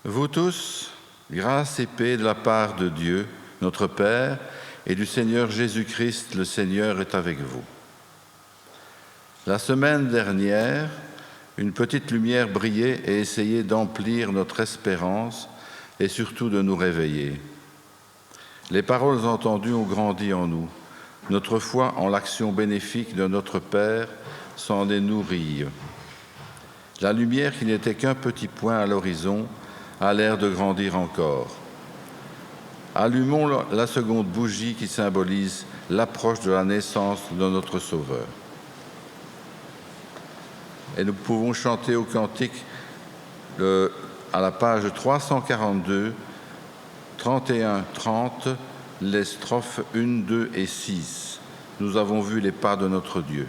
Vous tous, grâce et paix de la part de Dieu, notre Père, et du Seigneur Jésus-Christ, le Seigneur est avec vous. La semaine dernière, une petite lumière brillait et essayait d'emplir notre espérance et surtout de nous réveiller. Les paroles entendues ont grandi en nous. Notre foi en l'action bénéfique de notre Père s'en est nourrie. La lumière, qui n'était qu'un petit point à l'horizon, a l'air de grandir encore. Allumons la seconde bougie qui symbolise l'approche de la naissance de notre Sauveur. Et nous pouvons chanter au cantique à la page 342, 31, 30, les strophes 1, 2 et 6. Nous avons vu les pas de notre Dieu.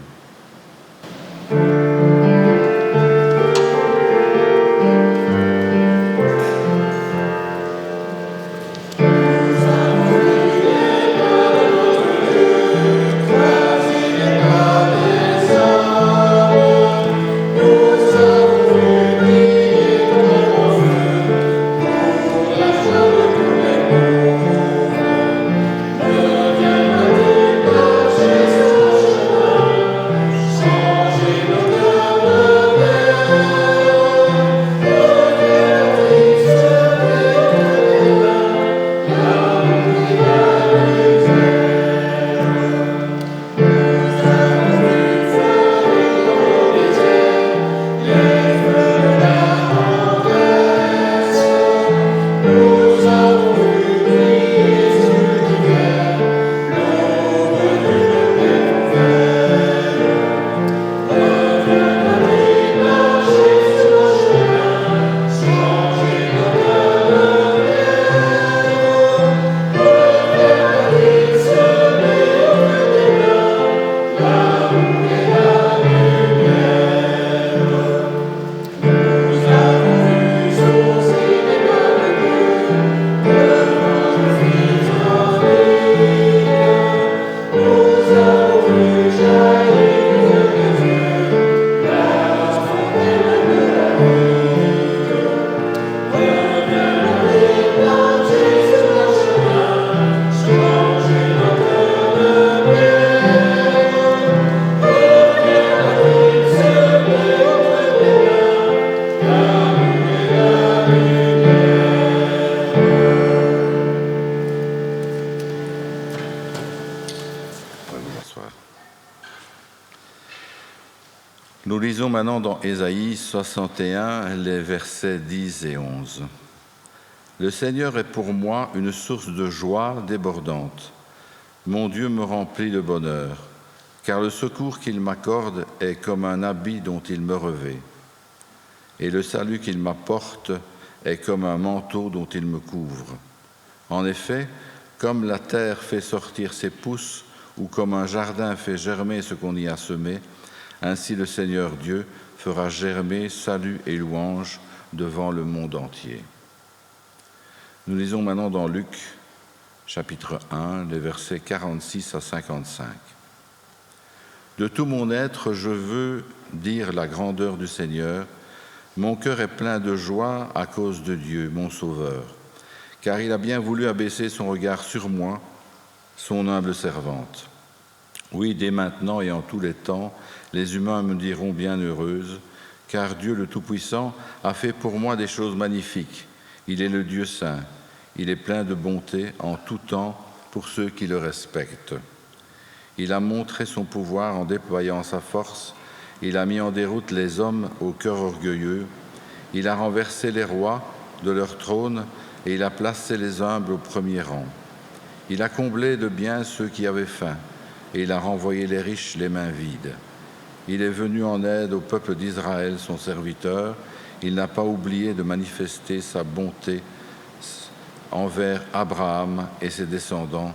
Nous lisons maintenant dans Ésaïe 61, les versets 10 et 11. « Le Seigneur est pour moi une source de joie débordante. Mon Dieu me remplit de bonheur, car le secours qu'il m'accorde est comme un habit dont il me revêt. Et le salut qu'il m'apporte est comme un manteau dont il me couvre. En effet, comme la terre fait sortir ses pousses, ou comme un jardin fait germer ce qu'on y a semé, ainsi le Seigneur Dieu fera germer salut et louange devant le monde entier. » Nous lisons maintenant dans Luc, chapitre 1, les versets 46 à 55. « De tout mon être, je veux dire la grandeur du Seigneur. Mon cœur est plein de joie à cause de Dieu, mon Sauveur, car il a bien voulu abaisser son regard sur moi, son humble servante. Oui, dès maintenant et en tous les temps, les humains me diront bienheureuse, car Dieu le Tout-Puissant a fait pour moi des choses magnifiques. Il est le Dieu saint, il est plein de bonté en tout temps pour ceux qui le respectent. Il a montré son pouvoir en déployant sa force, il a mis en déroute les hommes au cœur orgueilleux, il a renversé les rois de leur trône et il a placé les humbles au premier rang. Il a comblé de bien ceux qui avaient faim et il a renvoyé les riches les mains vides. Il est venu en aide au peuple d'Israël, son serviteur. Il n'a pas oublié de manifester sa bonté envers Abraham et ses descendants,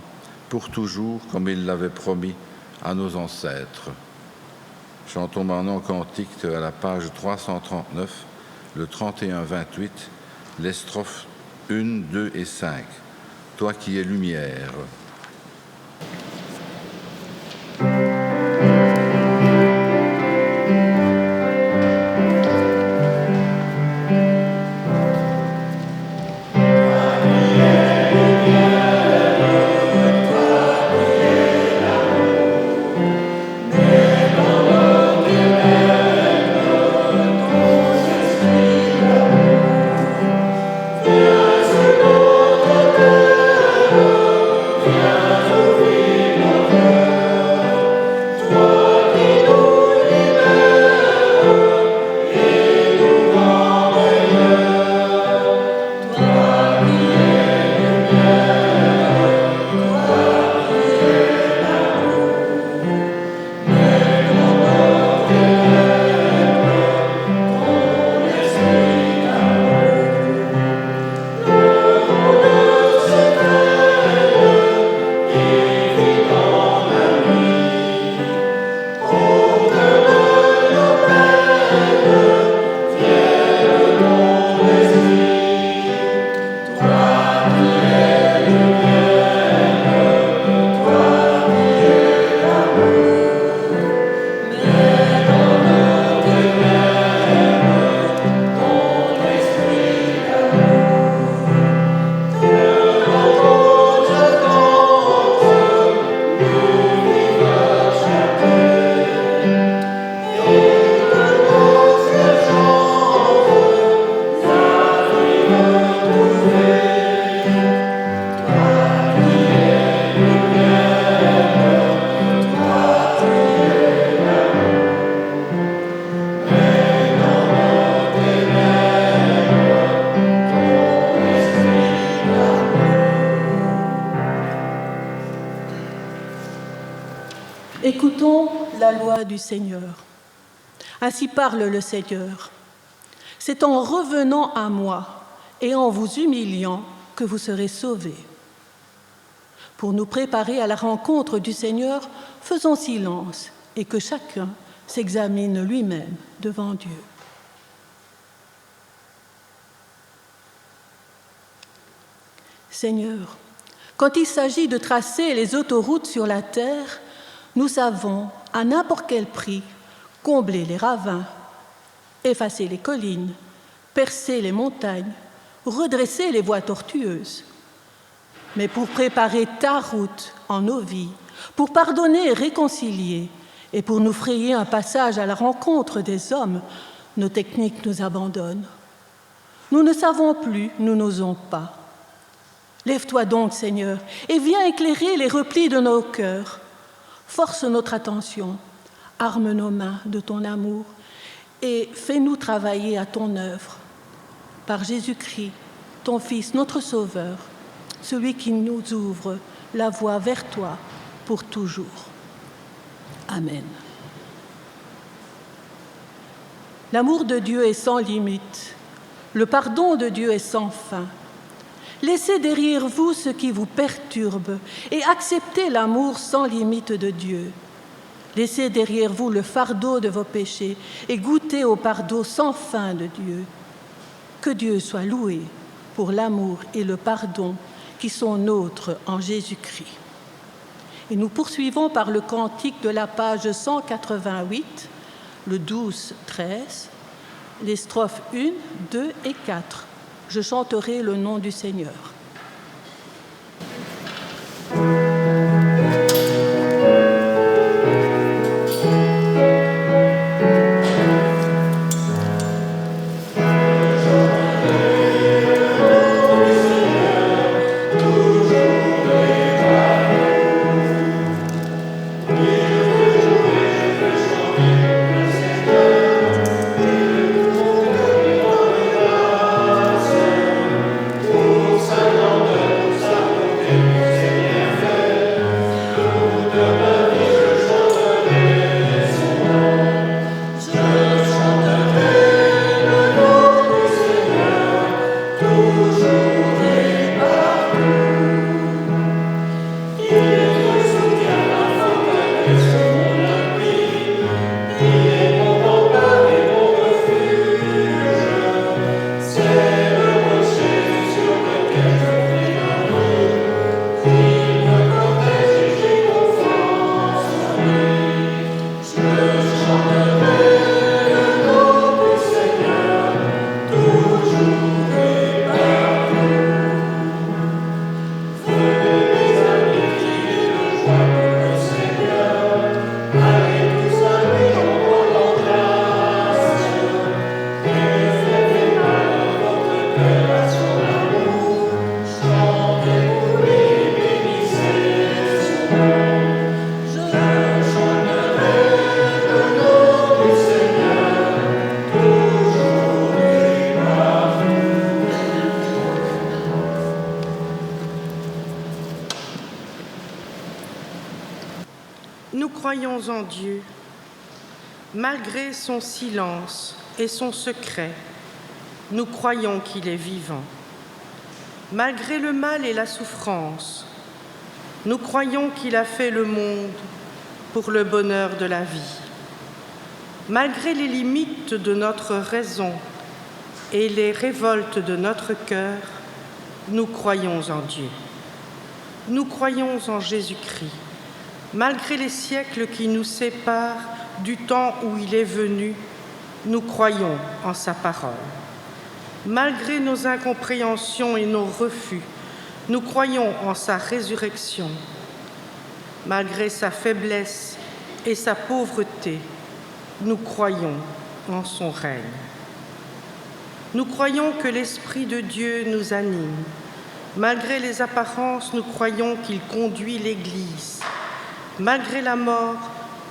pour toujours, comme il l'avait promis à nos ancêtres. » Chantons maintenant cantique à la page 339, le 31-28, les strophes 1, 2 et 5. « Toi qui es lumière ». Écoutons la loi du Seigneur. Ainsi parle le Seigneur. C'est en revenant à moi et en vous humiliant que vous serez sauvés. Pour nous préparer à la rencontre du Seigneur, faisons silence et que chacun s'examine lui-même devant Dieu. Seigneur, quand il s'agit de tracer les autoroutes sur la terre, nous savons, à n'importe quel prix, combler les ravins, effacer les collines, percer les montagnes, redresser les voies tortueuses. Mais pour préparer ta route en nos vies, pour pardonner et réconcilier, et pour nous frayer un passage à la rencontre des hommes, nos techniques nous abandonnent. Nous ne savons plus, nous n'osons pas. Lève-toi donc, Seigneur, et viens éclairer les replis de nos cœurs. Force notre attention, arme nos mains de ton amour et fais-nous travailler à ton œuvre. Par Jésus-Christ, ton Fils, notre Sauveur, celui qui nous ouvre la voie vers toi pour toujours. Amen. L'amour de Dieu est sans limite, le pardon de Dieu est sans fin. Laissez derrière vous ce qui vous perturbe et acceptez l'amour sans limite de Dieu. Laissez derrière vous le fardeau de vos péchés et goûtez au pardon sans fin de Dieu. Que Dieu soit loué pour l'amour et le pardon qui sont nôtres en Jésus-Christ. Et nous poursuivons par le cantique de la page 188, le 12-13, les strophes 1, 2 et 4. Je chanterai le nom du Seigneur. Nous croyons en Dieu, malgré son silence et son secret, nous croyons qu'il est vivant. Malgré le mal et la souffrance, nous croyons qu'il a fait le monde pour le bonheur de la vie. Malgré les limites de notre raison et les révoltes de notre cœur, nous croyons en Dieu. Nous croyons en Jésus-Christ. Malgré les siècles qui nous séparent du temps où il est venu, nous croyons en sa parole. Malgré nos incompréhensions et nos refus, nous croyons en sa résurrection. Malgré sa faiblesse et sa pauvreté, nous croyons en son règne. Nous croyons que l'Esprit de Dieu nous anime. Malgré les apparences, nous croyons qu'il conduit l'Église. Malgré la mort,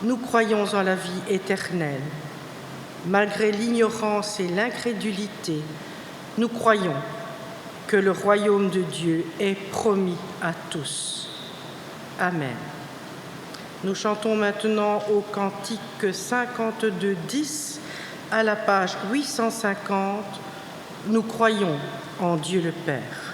nous croyons en la vie éternelle. Malgré l'ignorance et l'incrédulité, nous croyons que le royaume de Dieu est promis à tous. Amen. Nous chantons maintenant au cantique 52-10 à la page 850. Nous croyons en Dieu le Père.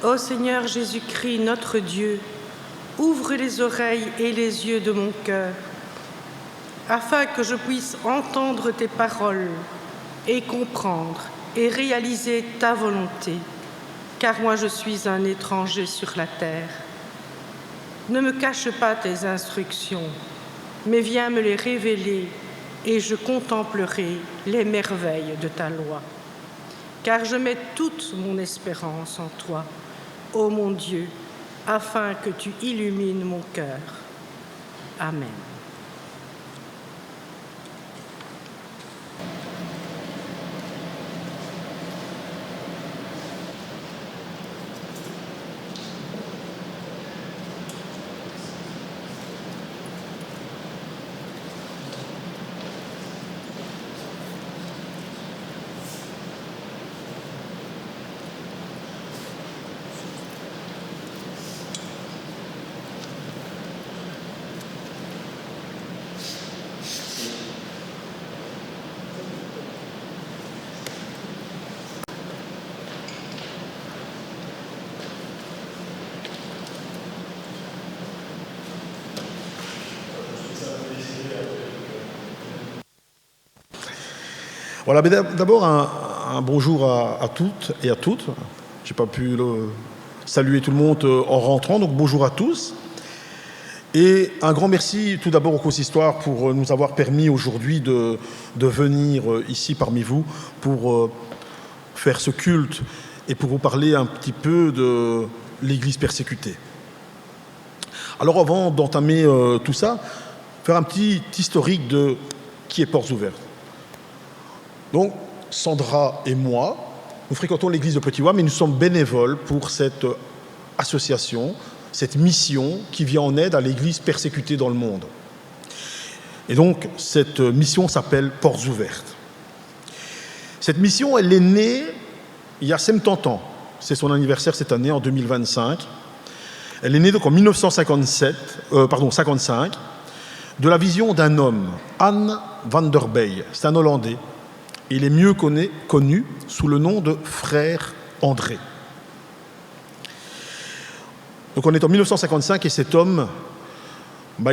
Ô Seigneur Jésus-Christ, notre Dieu, ouvre les oreilles et les yeux de mon cœur, afin que je puisse entendre tes paroles et comprendre et réaliser ta volonté, car moi je suis un étranger sur la terre. Ne me cache pas tes instructions, mais viens me les révéler et je contemplerai les merveilles de ta loi. Car je mets toute mon espérance en toi, ô mon Dieu, afin que tu illumines mon cœur. Amen. Voilà, mais d'abord un bonjour à toutes et à toutes. Je n'ai pas pu saluer tout le monde en rentrant, donc bonjour à tous. Et un grand merci tout d'abord au Consistoire pour nous avoir permis aujourd'hui de venir ici parmi vous pour faire ce culte et pour vous parler un petit peu de l'Église persécutée. Alors avant d'entamer tout ça, faire un petit historique de qui est Portes Ouvertes. Donc, Sandra et moi, nous fréquentons l'église de Petit-Ouai, mais nous sommes bénévoles pour cette association, cette mission qui vient en aide à l'église persécutée dans le monde. Et donc, cette mission s'appelle Portes ouvertes. Cette mission, elle est née il y a 70 ans. C'est son anniversaire cette année, en 2025. Elle est née donc en 1955, de la vision d'un homme, Anne van der Bey. C'est un Hollandais. Il est mieux connu sous le nom de Frère André. Donc on est en 1955 et cet homme,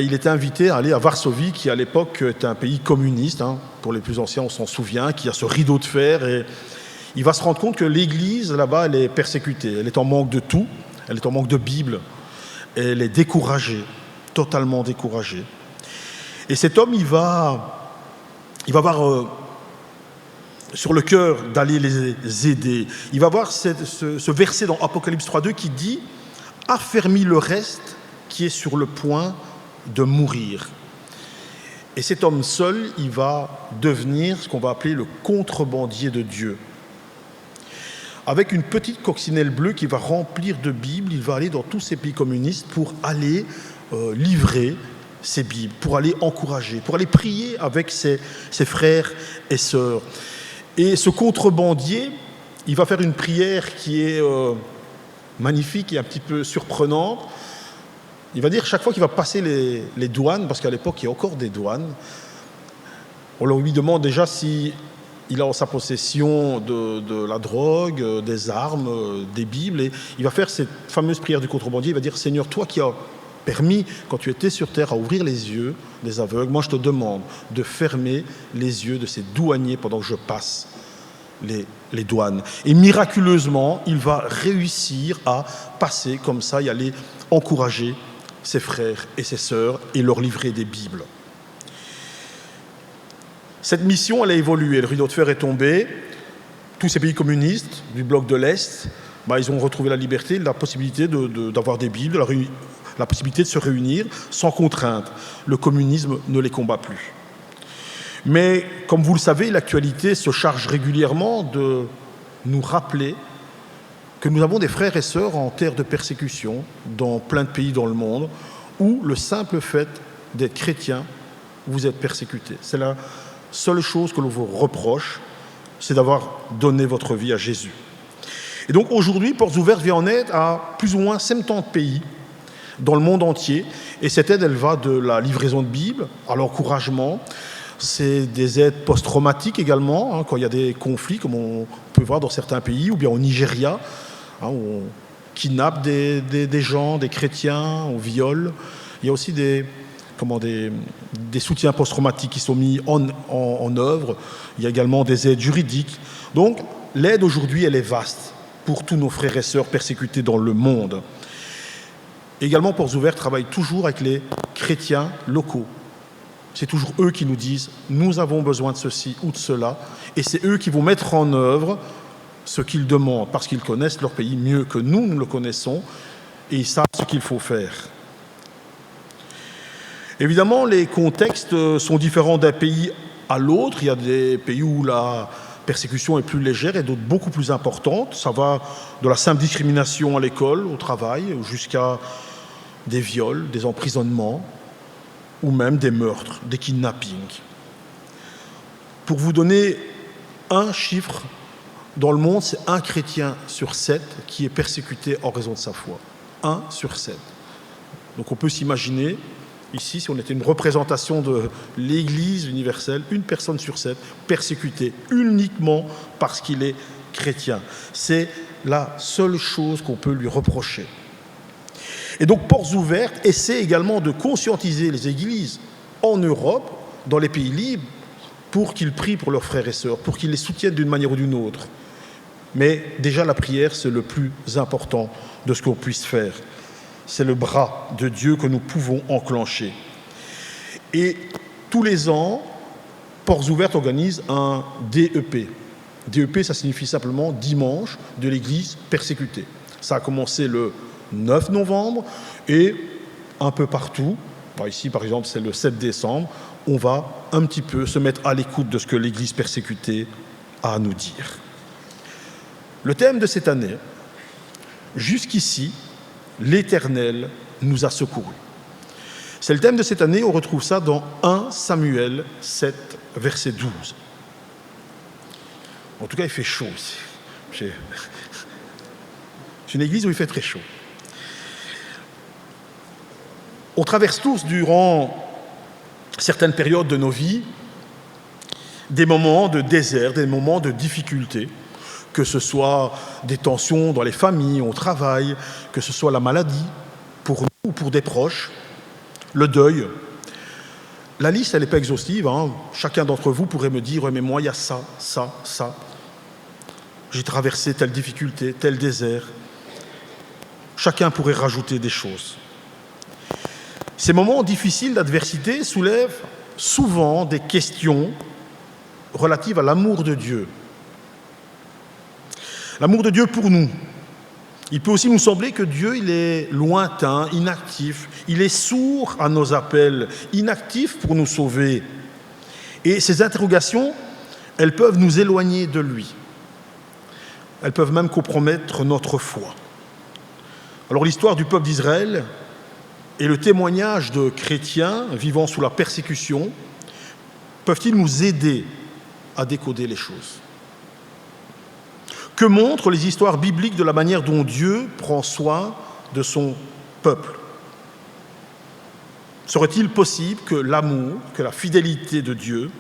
il était invité à aller à Varsovie, qui à l'époque était un pays communiste. Pour les plus anciens, on s'en souvient, qui a ce rideau de fer. Et il va se rendre compte que l'Église, là-bas, elle est persécutée. Elle est en manque de tout. Elle est en manque de Bible. Elle est découragée, totalement découragée. Et cet homme, il va avoir sur le cœur d'aller les aider. Il va voir ce verset dans Apocalypse 3.2 qui dit « Affermis le reste qui est sur le point de mourir ». Et cet homme seul, il va devenir ce qu'on va appeler le contrebandier de Dieu. Avec une petite coccinelle bleue qui va remplir de Bibles, il va aller dans tous ces pays communistes pour aller livrer ces Bibles, pour aller encourager, pour aller prier avec ses frères et sœurs. Et ce contrebandier, il va faire une prière qui est magnifique et un petit peu surprenante. Il va dire, chaque fois qu'il va passer les douanes, parce qu'à l'époque, il y a encore des douanes, on lui demande déjà si il a en sa possession de la drogue, des armes, des Bibles, et il va faire cette fameuse prière du contrebandier. Il va dire, Seigneur, toi qui as permis, quand tu étais sur terre, à ouvrir les yeux des aveugles, moi je te demande de fermer les yeux de ces douaniers pendant que je passe les douanes. Et miraculeusement, il va réussir à passer comme ça et aller encourager ses frères et ses sœurs et leur livrer des Bibles. Cette mission, elle a évolué. Le rideau de fer est tombé. Tous ces pays communistes du bloc de l'Est, ils ont retrouvé la liberté, la possibilité d'avoir des Bibles, la possibilité de se réunir sans contrainte. Le communisme ne les combat plus. Mais, comme vous le savez, l'actualité se charge régulièrement de nous rappeler que nous avons des frères et sœurs en terre de persécution dans plein de pays dans le monde où le simple fait d'être chrétien, vous êtes persécuté. C'est la seule chose que l'on vous reproche, c'est d'avoir donné votre vie à Jésus. Et donc aujourd'hui, Portes ouvertes vient en aide à plus ou moins 70 pays dans le monde entier. Et cette aide, elle va de la livraison de Bibles à l'encouragement. C'est des aides post-traumatiques également, quand il y a des conflits, comme on peut voir dans certains pays, ou bien au Nigeria, où on kidnappe des gens, des chrétiens, on viole. Il y a aussi des soutiens post-traumatiques qui sont mis en œuvre. Il y a également des aides juridiques. Donc, l'aide aujourd'hui, elle est vaste pour tous nos frères et sœurs persécutés dans le monde. Également, Portes ouvertes travaille toujours avec les chrétiens locaux. C'est toujours eux qui nous disent « nous avons besoin de ceci ou de cela » et c'est eux qui vont mettre en œuvre ce qu'ils demandent parce qu'ils connaissent leur pays mieux que nous le connaissons et ils savent ce qu'il faut faire. Évidemment, les contextes sont différents d'un pays à l'autre. Il y a des pays où la persécution est plus légère et d'autres beaucoup plus importante. Ça va de la simple discrimination à l'école, au travail, jusqu'à des viols, des emprisonnements, ou même des meurtres, des kidnappings. Pour vous donner un chiffre, dans le monde, c'est 1 chrétien sur 7 qui est persécuté en raison de sa foi. 1 sur 7. Donc on peut s'imaginer, ici, si on était une représentation de l'Église universelle, 1 personne sur 7 persécutée uniquement parce qu'il est chrétien. C'est la seule chose qu'on peut lui reprocher. Et donc, Portes ouvertes essaie également de conscientiser les églises en Europe, dans les pays libres, pour qu'ils prient pour leurs frères et sœurs, pour qu'ils les soutiennent d'une manière ou d'une autre. Mais déjà, la prière, c'est le plus important de ce qu'on puisse faire. C'est le bras de Dieu que nous pouvons enclencher. Et tous les ans, Portes ouvertes organise un DEP. DEP, ça signifie simplement dimanche de l'église persécutée. Ça a commencé le 9 novembre et un peu partout, ici par exemple c'est le 7 décembre, on va un petit peu se mettre à l'écoute de ce que l'Église persécutée a à nous dire. Le thème de cette année, jusqu'ici, l'Éternel nous a secourus. C'est le thème de cette année, on retrouve ça dans 1 Samuel 7, verset 12. En tout cas, il fait chaud ici. C'est une église où il fait très chaud. On traverse tous, durant certaines périodes de nos vies, des moments de désert, des moments de difficulté, que ce soit des tensions dans les familles, au travail, que ce soit la maladie, pour nous ou pour des proches, le deuil. La liste, elle n'est pas exhaustive. Chacun d'entre vous pourrait me dire, mais moi, il y a ça, ça, ça. J'ai traversé telle difficulté, tel désert. Chacun pourrait rajouter des choses. Ces moments difficiles d'adversité soulèvent souvent des questions relatives à l'amour de Dieu. L'amour de Dieu pour nous. Il peut aussi nous sembler que Dieu, il est lointain, inactif, il est sourd à nos appels, inactif pour nous sauver. Et ces interrogations, elles peuvent nous éloigner de lui. Elles peuvent même compromettre notre foi. Alors l'histoire du peuple d'Israël et le témoignage de chrétiens vivant sous la persécution peuvent-ils nous aider à décoder les choses? Que montrent les histoires bibliques de la manière dont Dieu prend soin de son peuple? Serait-il possible que l'amour, que la fidélité de Dieu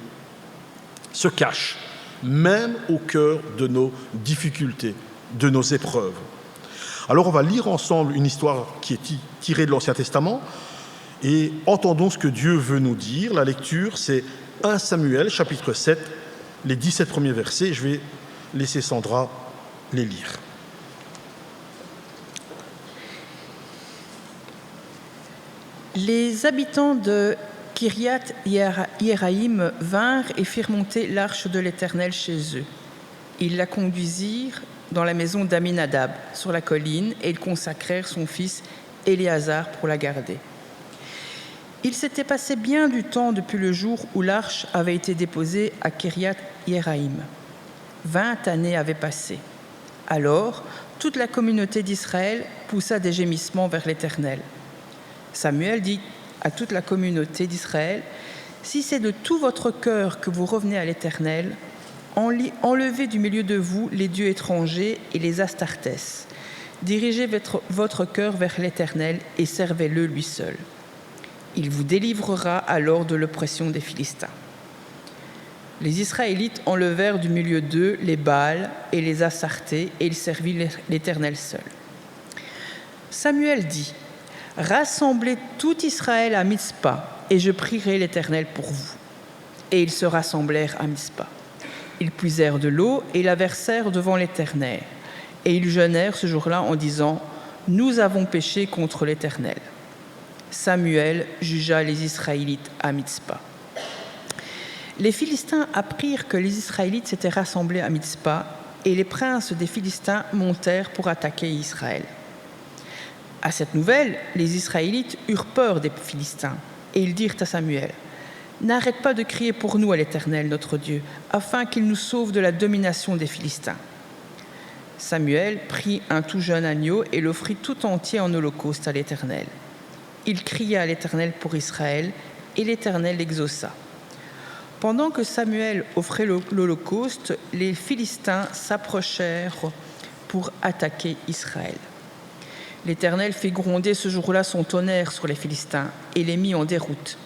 se cache même au cœur de nos difficultés, de nos épreuves? Alors on va lire ensemble une histoire qui est tirée de l'Ancien Testament et entendons ce que Dieu veut nous dire. La lecture, c'est 1 Samuel, chapitre 7, les 17 premiers versets. Je vais laisser Sandra les lire. Les habitants de Kiriath Yéarim vinrent et firent monter l'arche de l'Éternel chez eux. Ils la conduisirent dans la maison d'Aminadab, sur la colline, et ils consacrèrent son fils Éléazar pour la garder. Il s'était passé bien du temps depuis le jour où l'arche avait été déposée à Kiriath Yéarim. 20 années avaient passé. Alors, toute la communauté d'Israël poussa des gémissements vers l'Éternel. Samuel dit à toute la communauté d'Israël, « Si c'est de tout votre cœur que vous revenez à l'Éternel, enlevez du milieu de vous les dieux étrangers et les astartès. Dirigez votre cœur vers l'Éternel et servez-le lui seul. Il vous délivrera alors de l'oppression des Philistins. » Les Israélites enlevèrent du milieu d'eux les Baals et les Astartés, et ils servirent l'Éternel seul. Samuel dit, « Rassemblez tout Israël à Mitzpa, et je prierai l'Éternel pour vous. » Et ils se rassemblèrent à Mitzpa. Ils puisèrent de l'eau et la versèrent devant l'Éternel. Et ils jeûnèrent ce jour-là en disant, « Nous avons péché contre l'Éternel. » Samuel jugea les Israélites à Mitzpa. Les Philistins apprirent que les Israélites s'étaient rassemblés à Mitzpa, et les princes des Philistins montèrent pour attaquer Israël. À cette nouvelle, les Israélites eurent peur des Philistins, et ils dirent à Samuel, « N'arrête pas de crier pour nous à l'Éternel, notre Dieu, afin qu'il nous sauve de la domination des Philistins. » Samuel prit un tout jeune agneau et l'offrit tout entier en holocauste à l'Éternel. Il cria à l'Éternel pour Israël, et l'Éternel l'exauça. Pendant que Samuel offrait l'holocauste, les Philistins s'approchèrent pour attaquer Israël. L'Éternel fit gronder ce jour-là son tonnerre sur les Philistins et les mit en déroute.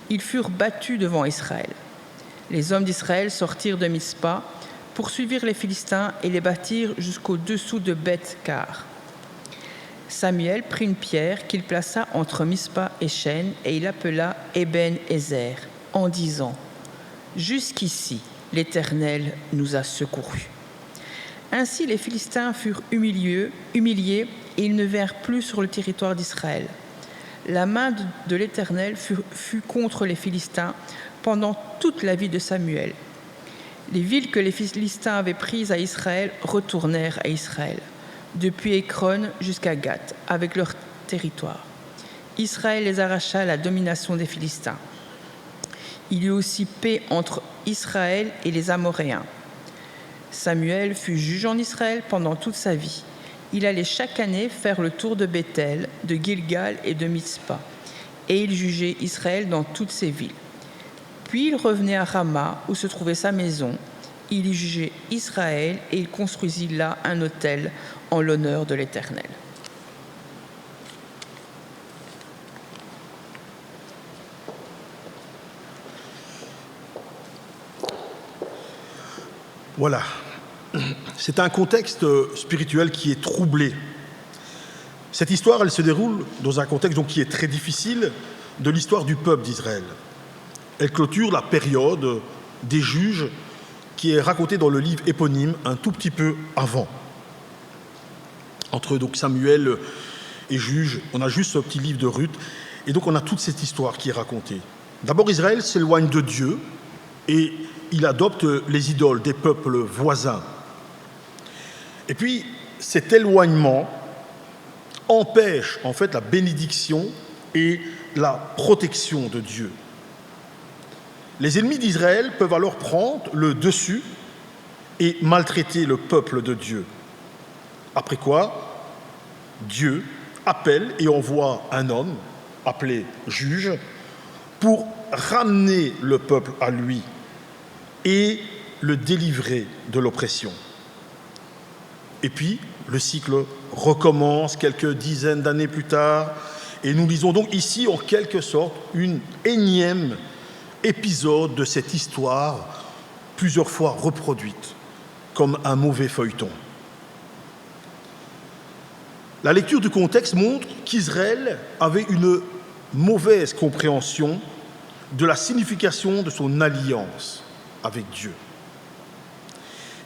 Ils furent battus devant Israël. Les hommes d'Israël sortirent de Mitzpa, poursuivirent les Philistins et les battirent jusqu'au-dessous de Beth-Kar. Samuel prit une pierre qu'il plaça entre Mitzpa et Shen et il appela Eben-Ezer en disant « Jusqu'ici, l'Éternel nous a secourus. » Ainsi les Philistins furent humiliés et ils ne vinrent plus sur le territoire d'Israël. La main de l'Éternel fut contre les Philistins pendant toute la vie de Samuel. Les villes que les Philistins avaient prises à Israël retournèrent à Israël, depuis Écron jusqu'à Gath, avec leur territoire. Israël les arracha à la domination des Philistins. Il y eut aussi paix entre Israël et les Amoréens. Samuel fut juge en Israël pendant toute sa vie. Il allait chaque année faire le tour de Béthel, de Gilgal et de Mitzpa, et il jugeait Israël dans toutes ses villes. Puis il revenait à Rama, où se trouvait sa maison. Il y jugeait Israël et il construisit là un autel en l'honneur de l'Éternel. Voilà. C'est un contexte spirituel qui est troublé. Cette histoire, elle se déroule dans un contexte donc, qui est très difficile de l'histoire du peuple d'Israël. Elle clôture la période des juges qui est racontée dans le livre éponyme un tout petit peu avant. Entre donc, Samuel et Juges, on a juste ce petit livre de Ruth, et donc on a toute cette histoire qui est racontée. D'abord, Israël s'éloigne de Dieu et il adopte les idoles des peuples voisins. Et puis, cet éloignement empêche en fait la bénédiction et la protection de Dieu. Les ennemis d'Israël peuvent alors prendre le dessus et maltraiter le peuple de Dieu. Après quoi, Dieu appelle et envoie un homme, appelé juge, pour ramener le peuple à lui et le délivrer de l'oppression. Et puis, le cycle recommence quelques dizaines d'années plus tard, et nous lisons donc ici, en quelque sorte, une énième épisode de cette histoire, plusieurs fois reproduite, comme un mauvais feuilleton. La lecture du contexte montre qu'Israël avait une mauvaise compréhension de la signification de son alliance avec Dieu.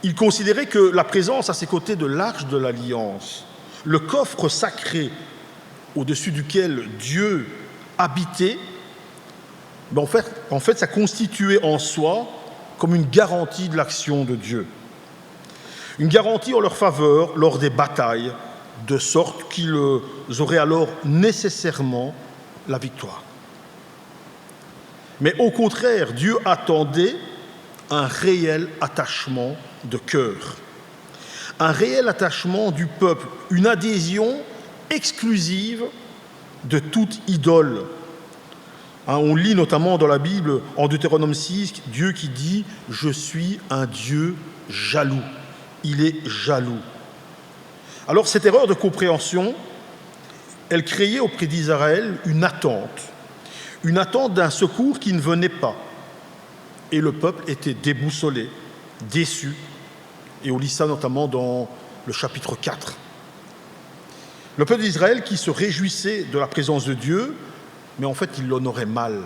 Il considérait que la présence à ses côtés de l'arche de l'alliance, le coffre sacré au-dessus duquel Dieu habitait, en fait, ça constituait en soi comme une garantie de l'action de Dieu. Une garantie en leur faveur lors des batailles, de sorte qu'ils auraient alors nécessairement la victoire. Mais au contraire, Dieu attendait un réel attachement de cœur, un réel attachement du peuple, une adhésion exclusive de toute idole. On lit notamment dans la Bible, en Deutéronome 6, Dieu qui dit « Je suis un Dieu jaloux ». Il est jaloux. Alors cette erreur de compréhension, elle créait auprès d'Israël une attente d'un secours qui ne venait pas. Et le peuple était déboussolé, déçu. Et on lit ça notamment dans le chapitre 4. Le peuple d'Israël qui se réjouissait de la présence de Dieu, mais en fait il l'honorait mal.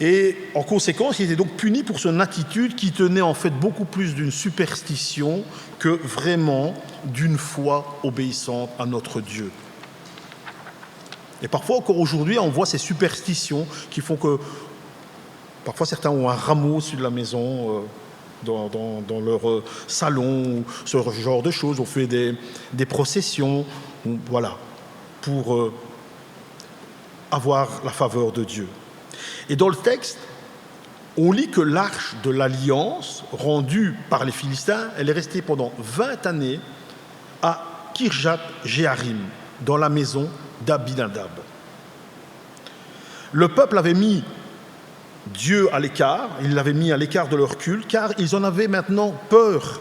Et en conséquence, il était donc puni pour son attitude qui tenait en fait beaucoup plus d'une superstition que vraiment d'une foi obéissante à notre Dieu. Et parfois, encore aujourd'hui, on voit ces superstitions qui font que parfois certains ont un rameau sur la maison, dans leur salon, ou ce genre de choses. On fait des processions, voilà, pour avoir la faveur de Dieu. Et dans le texte, on lit que l'arche de l'alliance, rendue par les Philistins, elle est restée pendant 20 années à Kirjat-Jéarim, dans la maison d'Abinadab. Le peuple avait mis Dieu à l'écart, il l'avait mis à l'écart de leur culte, car ils en avaient maintenant peur.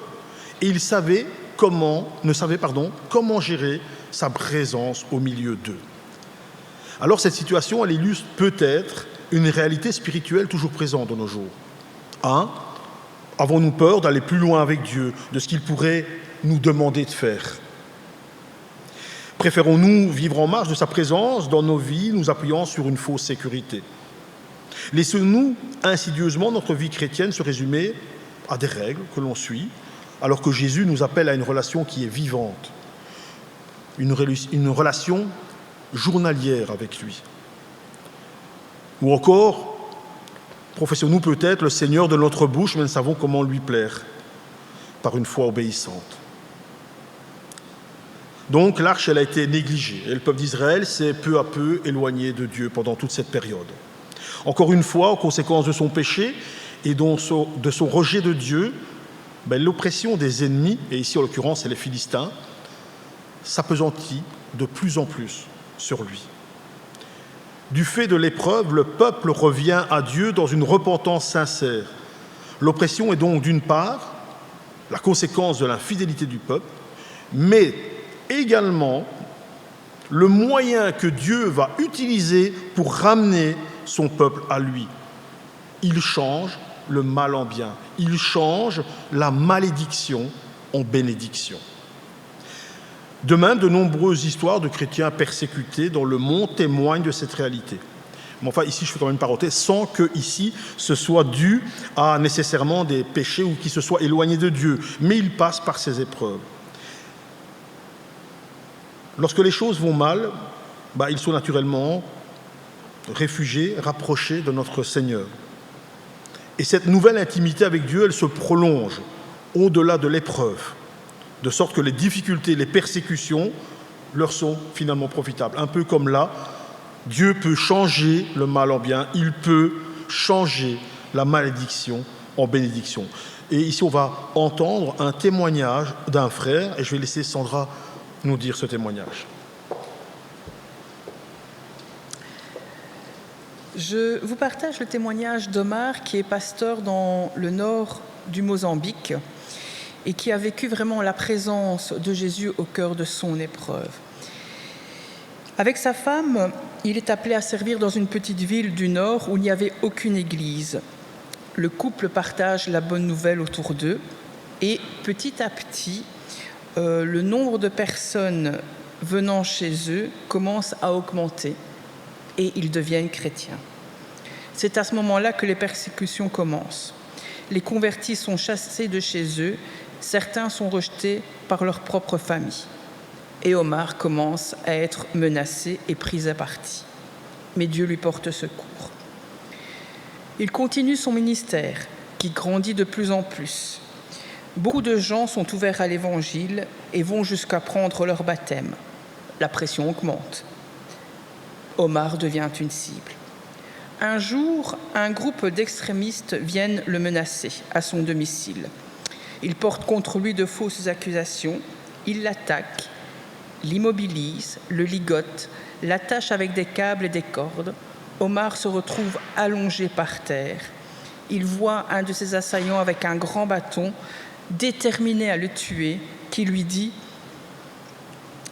Et ils ne savaient comment gérer sa présence au milieu d'eux. Alors cette situation, elle illustre peut-être une réalité spirituelle toujours présente de nos jours. Avons-nous peur d'aller plus loin avec Dieu, de ce qu'il pourrait nous demander de faire ? Préférons-nous vivre en marge de sa présence dans nos vies, nous appuyant sur une fausse sécurité ? Laissons-nous insidieusement notre vie chrétienne se résumer à des règles que l'on suit, alors que Jésus nous appelle à une relation qui est vivante, une relation journalière avec lui. Ou encore, professons-nous peut-être le Seigneur de notre bouche, mais ne savons comment lui plaire, par une foi obéissante. Donc l'arche, elle a été négligée, et le peuple d'Israël s'est peu à peu éloigné de Dieu pendant toute cette période. Encore une fois, en conséquence de son péché et de son rejet de Dieu, l'oppression des ennemis, et ici en l'occurrence c'est les Philistins, s'appesantit de plus en plus sur lui. Du fait de l'épreuve, le peuple revient à Dieu dans une repentance sincère. L'oppression est donc d'une part la conséquence de l'infidélité du peuple, mais également le moyen que Dieu va utiliser pour ramener son peuple à lui. Il change le mal en bien, il change la malédiction en bénédiction. De même, de nombreuses histoires de chrétiens persécutés dans le monde témoignent de cette réalité. Mais enfin, ici, je fais quand même une parenthèse, sans que ici ce soit dû à nécessairement des péchés ou qu'ils se soient éloignés de Dieu, mais ils passent par ces épreuves. Lorsque les choses vont mal, ils sont naturellement réfugiés, rapprochés de notre Seigneur. Et cette nouvelle intimité avec Dieu, elle se prolonge au-delà de l'épreuve, de sorte que les difficultés, les persécutions leur sont finalement profitables. Un peu comme là, Dieu peut changer le mal en bien, il peut changer la malédiction en bénédiction. Et ici, on va entendre un témoignage d'un frère, et je vais laisser Sandra nous dire ce témoignage. Je vous partage le témoignage d'Omar, qui est pasteur dans le nord du Mozambique et qui a vécu vraiment la présence de Jésus au cœur de son épreuve. Avec sa femme, il est appelé à servir dans une petite ville du nord où il n'y avait aucune église. Le couple partage la bonne nouvelle autour d'eux et petit à petit, le nombre de personnes venant chez eux commence à augmenter et ils deviennent chrétiens. C'est à ce moment-là que les persécutions commencent. Les convertis sont chassés de chez eux, certains sont rejetés par leur propre famille. Et Omar commence à être menacé et pris à partie. Mais Dieu lui porte secours. Il continue son ministère, qui grandit de plus en plus. Beaucoup de gens sont ouverts à l'Évangile et vont jusqu'à prendre leur baptême. La pression augmente. Omar devient une cible. Un jour, un groupe d'extrémistes viennent le menacer à son domicile. Ils portent contre lui de fausses accusations, ils l'attaquent, l'immobilise, le ligote, l'attache avec des câbles et des cordes. Omar se retrouve allongé par terre. Il voit un de ses assaillants avec un grand bâton, déterminé à le tuer, qui lui dit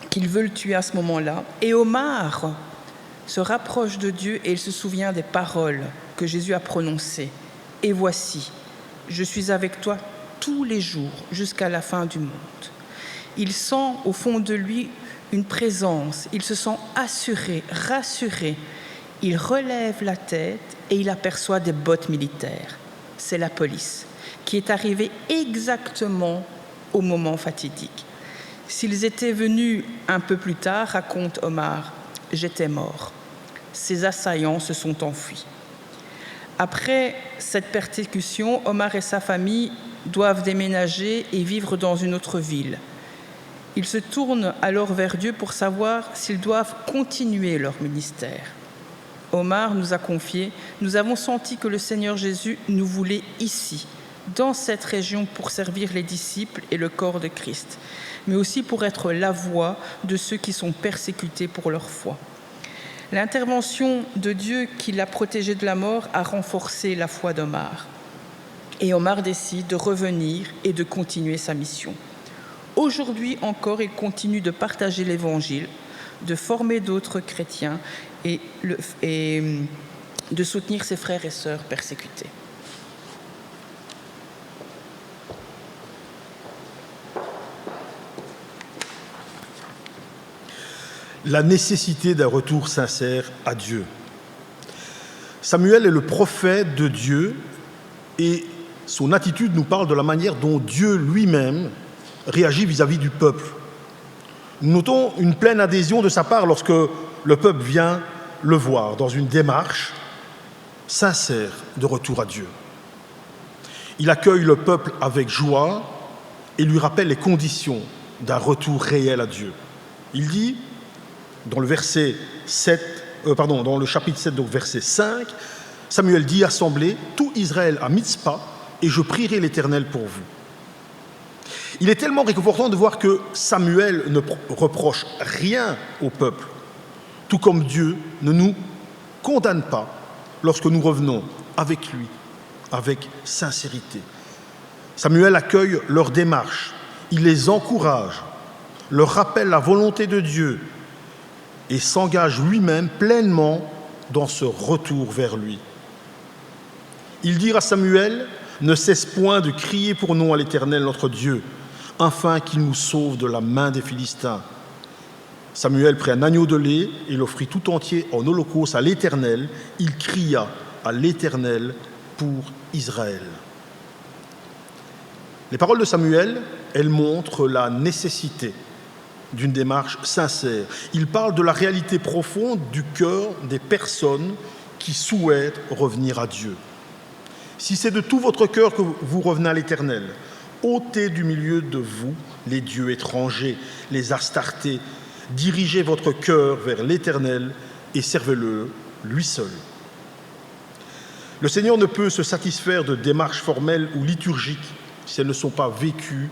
qu'il veut le tuer à ce moment-là. Et Omar se rapproche de Dieu et il se souvient des paroles que Jésus a prononcées. « Et voici, je suis avec toi tous les jours jusqu'à la fin du monde. » Il sent au fond de lui une présence, il se sent assuré, rassuré. Il relève la tête et il aperçoit des bottes militaires. C'est la police qui est arrivée exactement au moment fatidique. S'ils étaient venus un peu plus tard, raconte Omar, j'étais mort. Ses assaillants se sont enfuis. Après cette persécution, Omar et sa famille doivent déménager et vivre dans une autre ville. Ils se tournent alors vers Dieu pour savoir s'ils doivent continuer leur ministère. Omar nous a confié, nous avons senti que le Seigneur Jésus nous voulait ici, dans cette région, pour servir les disciples et le corps de Christ, mais aussi pour être la voix de ceux qui sont persécutés pour leur foi. L'intervention de Dieu qui l'a protégé de la mort a renforcé la foi d'Omar. Et Omar décide de revenir et de continuer sa mission. Aujourd'hui encore, il continue de partager l'Évangile, de former d'autres chrétiens et de soutenir ses frères et sœurs persécutés. La nécessité d'un retour sincère à Dieu. Samuel est le prophète de Dieu et son attitude nous parle de la manière dont Dieu lui-même réagit vis-à-vis du peuple. Nous notons une pleine adhésion de sa part lorsque le peuple vient le voir dans une démarche sincère de retour à Dieu. Il accueille le peuple avec joie et lui rappelle les conditions d'un retour réel à Dieu. Il dit, dans le chapitre 7, donc verset 5, Samuel dit, « Assemblez tout Israël à Mitzpah, et je prierai l'Éternel pour vous. » Il est tellement réconfortant de voir que Samuel ne reproche rien au peuple, tout comme Dieu ne nous condamne pas lorsque nous revenons avec lui, avec sincérité. Samuel accueille leur démarche, il les encourage, leur rappelle la volonté de Dieu et s'engage lui-même pleinement dans ce retour vers lui. Il dit à Samuel: « Ne cesse point de crier pour nous à l'Éternel notre Dieu, afin qu'il nous sauve de la main des Philistins. » Samuel prit un agneau de lait et l'offrit tout entier en holocauste à l'Éternel. Il cria à l'Éternel pour Israël. Les paroles de Samuel, elles montrent la nécessité d'une démarche sincère. Il parle de la réalité profonde du cœur des personnes qui souhaitent revenir à Dieu. Si c'est de tout votre cœur que vous revenez à l'Éternel, ôtez du milieu de vous les dieux étrangers, les Astartés, dirigez votre cœur vers l'Éternel et servez-le, lui seul. Le Seigneur ne peut se satisfaire de démarches formelles ou liturgiques si elles ne sont pas vécues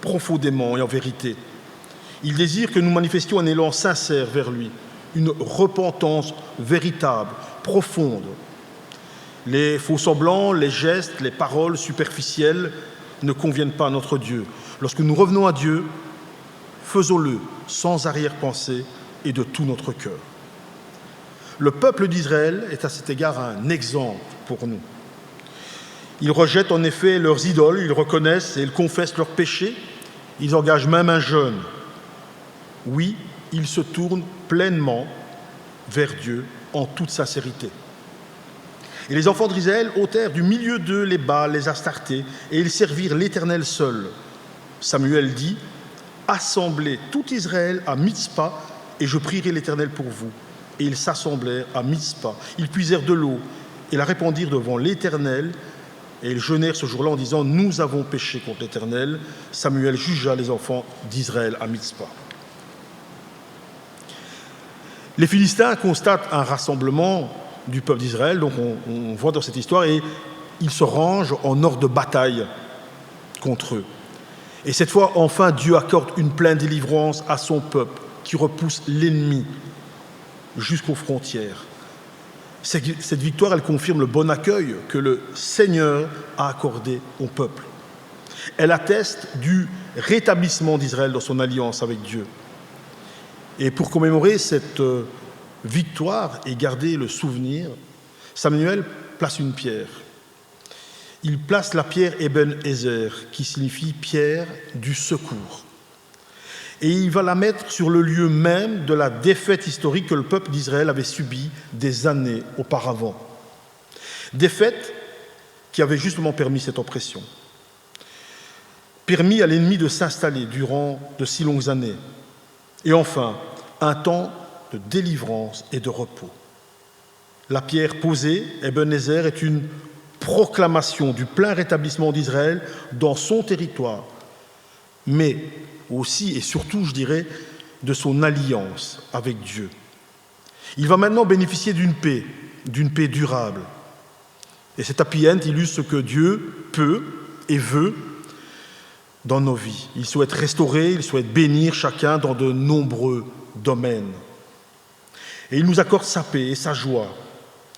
profondément et en vérité. Il désire que nous manifestions un élan sincère vers lui, une repentance véritable, profonde. Les faux-semblants, les gestes, les paroles superficielles ne conviennent pas à notre Dieu. Lorsque nous revenons à Dieu, faisons-le sans arrière-pensée et de tout notre cœur. Le peuple d'Israël est à cet égard un exemple pour nous. Ils rejettent en effet leurs idoles, ils reconnaissent et ils confessent leurs péchés, ils engagent même un jeûne. Oui, ils se tournent pleinement vers Dieu en toute sincérité. Et les enfants d'Israël ôtèrent du milieu d'eux les Baals, les Astartés, et ils servirent l'Éternel seul. Samuel dit: « Assemblez tout Israël à Mitzpa, et je prierai l'Éternel pour vous. » Et ils s'assemblèrent à Mitzpa. Ils puisèrent de l'eau et la répandirent devant l'Éternel, et ils jeûnèrent ce jour-là en disant: « Nous avons péché contre l'Éternel. » Samuel jugea les enfants d'Israël à Mitzpa. Les Philistins constatent un rassemblement du peuple d'Israël, donc on voit dans cette histoire, et ils se rangent en ordre de bataille contre eux. Et cette fois, enfin, Dieu accorde une pleine délivrance à son peuple qui repousse l'ennemi jusqu'aux frontières. Cette victoire, elle confirme le bon accueil que le Seigneur a accordé au peuple. Elle atteste du rétablissement d'Israël dans son alliance avec Dieu. Et pour commémorer cette victoire et garder le souvenir, Samuel place une pierre. Il place la pierre Eben-Ezer, qui signifie pierre du secours. Et il va la mettre sur le lieu même de la défaite historique que le peuple d'Israël avait subie des années auparavant. Défaite qui avait justement permis cette oppression, permis à l'ennemi de s'installer durant de si longues années. Et enfin, un temps de délivrance et de repos. La pierre posée, Eben-Ezer, est une proclamation du plein rétablissement d'Israël dans son territoire, mais aussi et surtout, je dirais, de son alliance avec Dieu. Il va maintenant bénéficier d'une paix durable. Et cet happy end illustre ce que Dieu peut et veut dans nos vies. Il souhaite restaurer, il souhaite bénir chacun dans de nombreux domaines. Et il nous accorde sa paix et sa joie.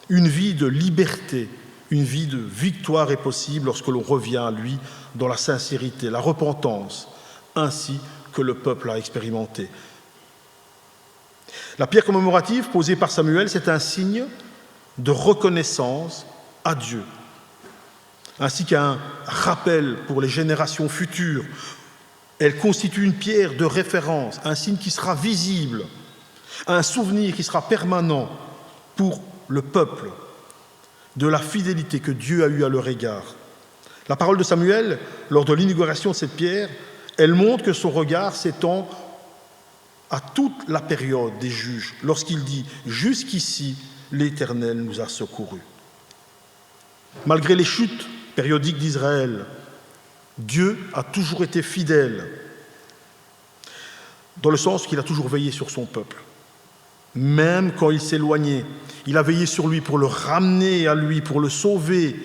Une vie de liberté, une vie de victoire est possible lorsque l'on revient à lui dans la sincérité, la repentance, ainsi que le peuple a expérimenté. La pierre commémorative posée par Samuel, c'est un signe de reconnaissance à Dieu, ainsi qu'un rappel pour les générations futures. Elle constitue une pierre de référence, un signe qui sera visible, un souvenir qui sera permanent pour le peuple de la fidélité que Dieu a eue à leur égard. La parole de Samuel, lors de l'inauguration de cette pierre, elle montre que son regard s'étend à toute la période des juges, lorsqu'il dit « Jusqu'ici, l'Éternel nous a secourus ». Malgré les chutes périodiques d'Israël, Dieu a toujours été fidèle, dans le sens qu'il a toujours veillé sur son peuple. Même quand il s'éloignait, il a veillé sur lui pour le ramener à lui, pour le sauver.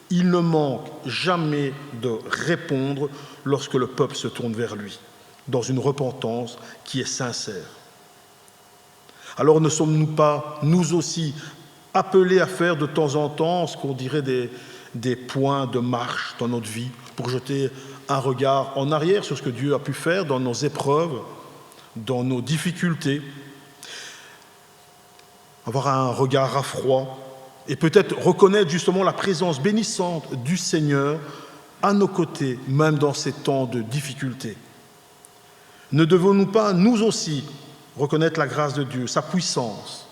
il ne manque jamais de répondre lorsque le peuple se tourne vers lui, dans une repentance qui est sincère. Alors ne sommes-nous pas, nous aussi, appelés à faire de temps en temps ce qu'on dirait des points de marche dans notre vie, pour jeter un regard en arrière sur ce que Dieu a pu faire dans nos épreuves, dans nos difficultés, avoir un regard à froid et peut-être reconnaître justement la présence bénissante du Seigneur à nos côtés, même dans ces temps de difficulté. Ne devons-nous pas, nous aussi, reconnaître la grâce de Dieu, sa puissance,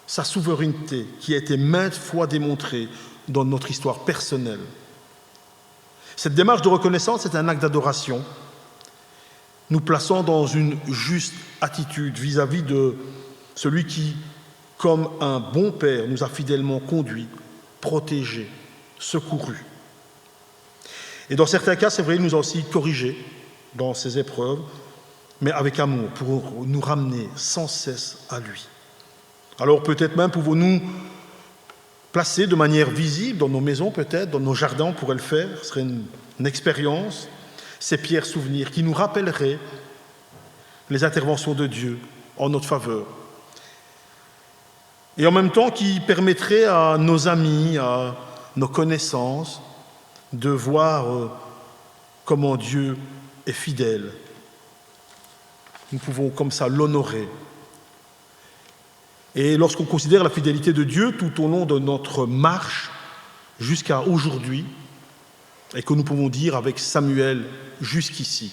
sa souveraineté qui a été maintes fois démontrée dans notre histoire personnelle? Cette démarche de reconnaissance est un acte d'adoration, nous plaçant dans une juste attitude vis-à-vis de celui qui, comme un bon père, nous a fidèlement conduits, protégés, secourus. Et dans certains cas, c'est vrai, il nous a aussi corrigés dans ces épreuves, mais avec amour, pour nous ramener sans cesse à lui. Alors peut-être même pouvons-nous placer de manière visible dans nos maisons, peut-être, dans nos jardins, on pourrait le faire, ce serait une expérience, ces pierres souvenirs qui nous rappelleraient les interventions de Dieu en notre faveur. Et en même temps qui permettraient à nos amis, à nos connaissances, de voir comment Dieu est fidèle. Nous pouvons comme ça l'honorer. Et lorsqu'on considère la fidélité de Dieu tout au long de notre marche jusqu'à aujourd'hui, et que nous pouvons dire avec Samuel, jusqu'ici,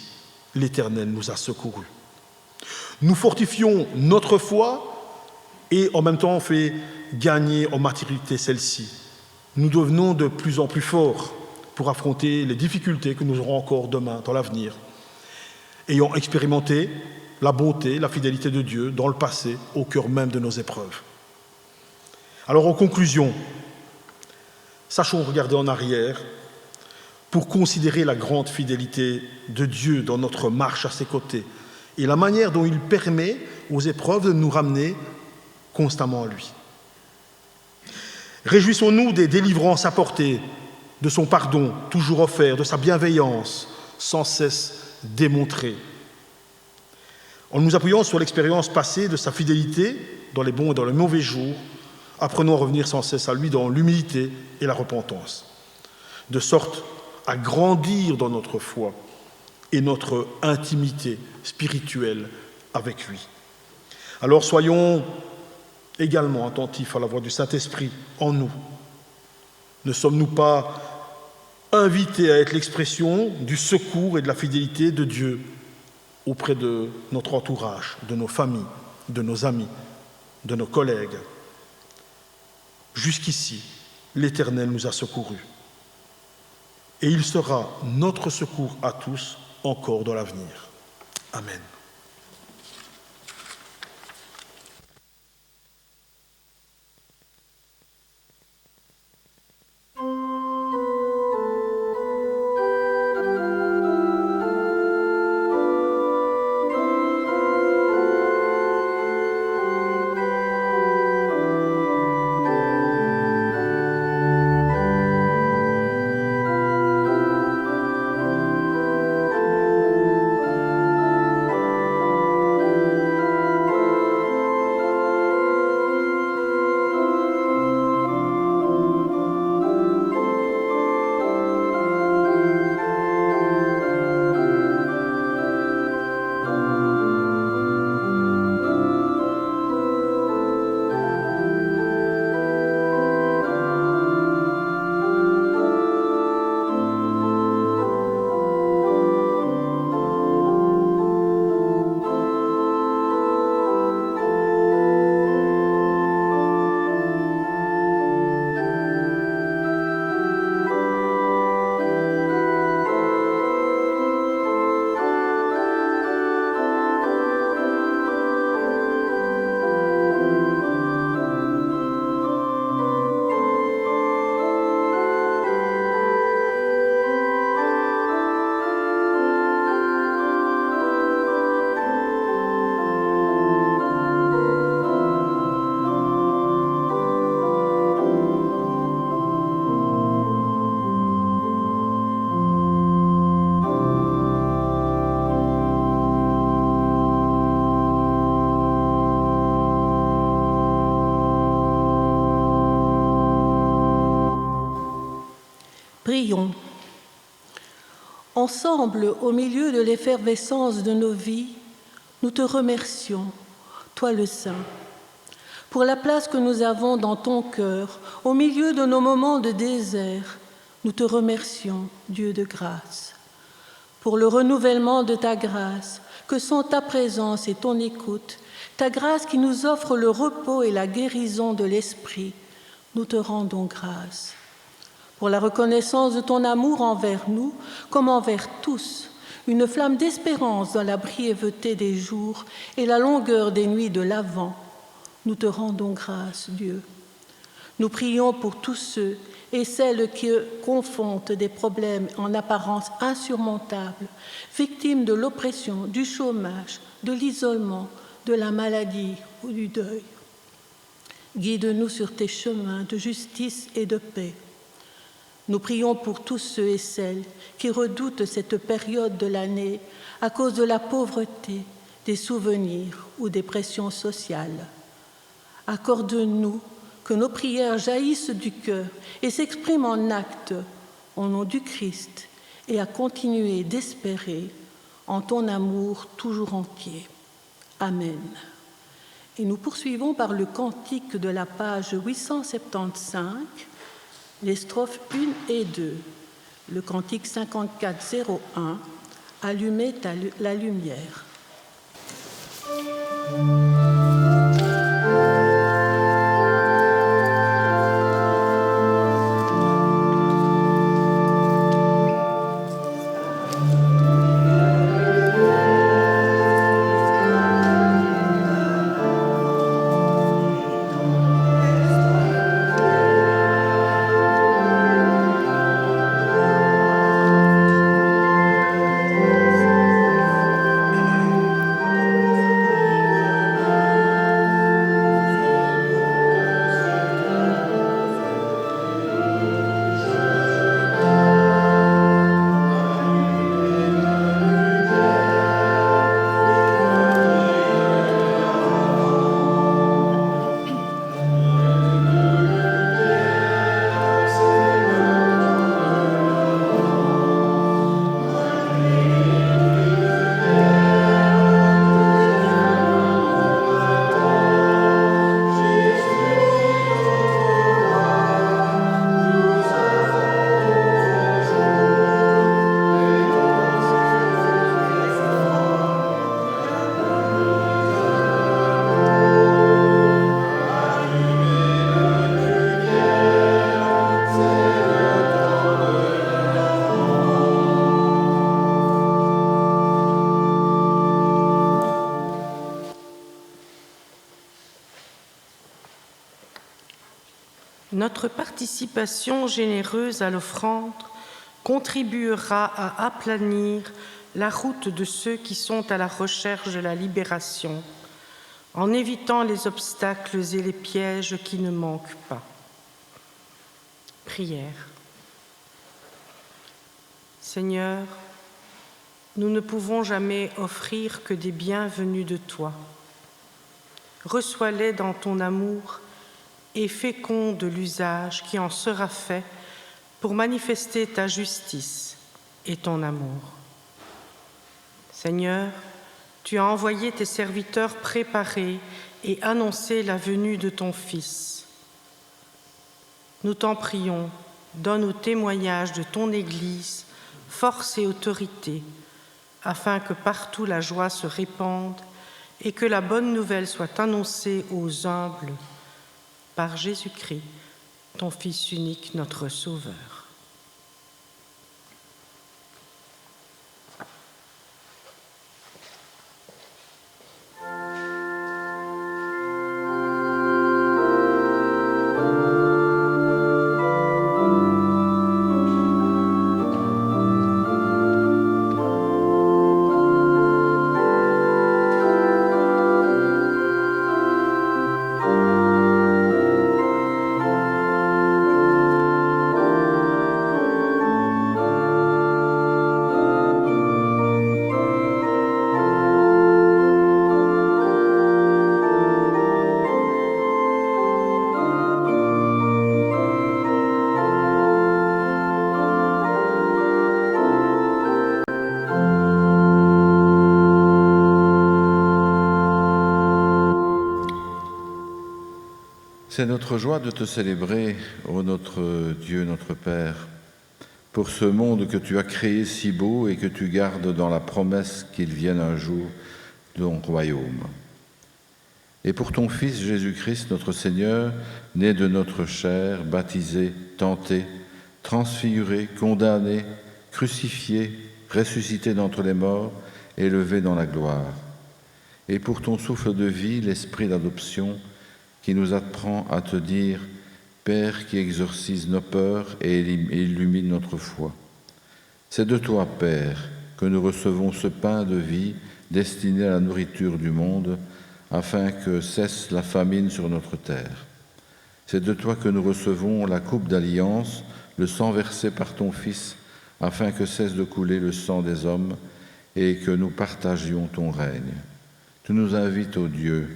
l'Éternel nous a secourus. Nous fortifions notre foi et en même temps on fait gagner en maturité celle-ci. Nous devenons de plus en plus forts pour affronter les difficultés que nous aurons encore demain, dans l'avenir, ayant expérimenté la bonté, la fidélité de Dieu dans le passé, au cœur même de nos épreuves. Alors en conclusion, sachons regarder en arrière pour considérer la grande fidélité de Dieu dans notre marche à ses côtés et la manière dont il permet aux épreuves de nous ramener constamment à lui. Réjouissons-nous des délivrances apportées, de son pardon toujours offert, de sa bienveillance sans cesse démontrée. En nous appuyant sur l'expérience passée de sa fidélité dans les bons et dans les mauvais jours, apprenons à revenir sans cesse à lui dans l'humilité et la repentance, de sorte à grandir dans notre foi et notre intimité spirituelle avec lui. Alors soyons également attentifs à la voix du Saint-Esprit en nous. Ne sommes-nous pas invités à être l'expression du secours et de la fidélité de Dieu auprès de notre entourage, de nos familles, de nos amis, de nos collègues? Jusqu'ici, l'Éternel nous a secourus. Et il sera notre secours à tous encore dans l'avenir. Amen. Prions. Ensemble, au milieu de l'effervescence de nos vies, nous te remercions, toi le Saint, pour la place que nous avons dans ton cœur, au milieu de nos moments de désert. Nous te remercions, Dieu de grâce, pour le renouvellement de ta grâce, que sont ta présence et ton écoute, ta grâce qui nous offre le repos et la guérison de l'esprit. Nous te rendons grâce. Pour la reconnaissance de ton amour envers nous, comme envers tous, une flamme d'espérance dans la brièveté des jours et la longueur des nuits de l'Avent. Nous te rendons grâce, Dieu. Nous prions pour tous ceux et celles qui confrontent des problèmes en apparence insurmontables, victimes de l'oppression, du chômage, de l'isolement, de la maladie ou du deuil. Guide-nous sur tes chemins de justice et de paix. Nous prions pour tous ceux et celles qui redoutent cette période de l'année à cause de la pauvreté, des souvenirs ou des pressions sociales. Accorde-nous que nos prières jaillissent du cœur et s'expriment en actes au nom du Christ et à continuer d'espérer en ton amour toujours entier. Amen. Et nous poursuivons par le cantique de la page 875, les strophes 1 et 2, le cantique 54-01, Allumez la lumière. Notre participation généreuse à l'offrande contribuera à aplanir la route de ceux qui sont à la recherche de la libération, en évitant les obstacles et les pièges qui ne manquent pas. Prière. Seigneur, nous ne pouvons jamais offrir que des biens venus de toi. Reçois-les dans ton amour et féconde l'usage qui en sera fait pour manifester ta justice et ton amour. Seigneur, tu as envoyé tes serviteurs préparer et annoncer la venue de ton Fils. Nous t'en prions, donne au témoignage de ton Église force et autorité, afin que partout la joie se répande et que la bonne nouvelle soit annoncée aux humbles par Jésus-Christ, ton Fils unique, notre Sauveur. C'est notre joie de te célébrer, ô notre Dieu, notre Père, pour ce monde que tu as créé si beau et que tu gardes dans la promesse qu'il vienne un jour ton royaume. Et pour ton Fils Jésus-Christ, notre Seigneur, né de notre chair, baptisé, tenté, transfiguré, condamné, crucifié, ressuscité d'entre les morts, élevé dans la gloire. Et pour ton souffle de vie, l'esprit d'adoption, qui nous apprend à te dire « Père qui exorcise nos peurs et illumine notre foi ». C'est de toi, Père, que nous recevons ce pain de vie destiné à la nourriture du monde, afin que cesse la famine sur notre terre. C'est de toi que nous recevons la coupe d'alliance, le sang versé par ton Fils, afin que cesse de couler le sang des hommes et que nous partagions ton règne. Tu nous invites, ô Dieu,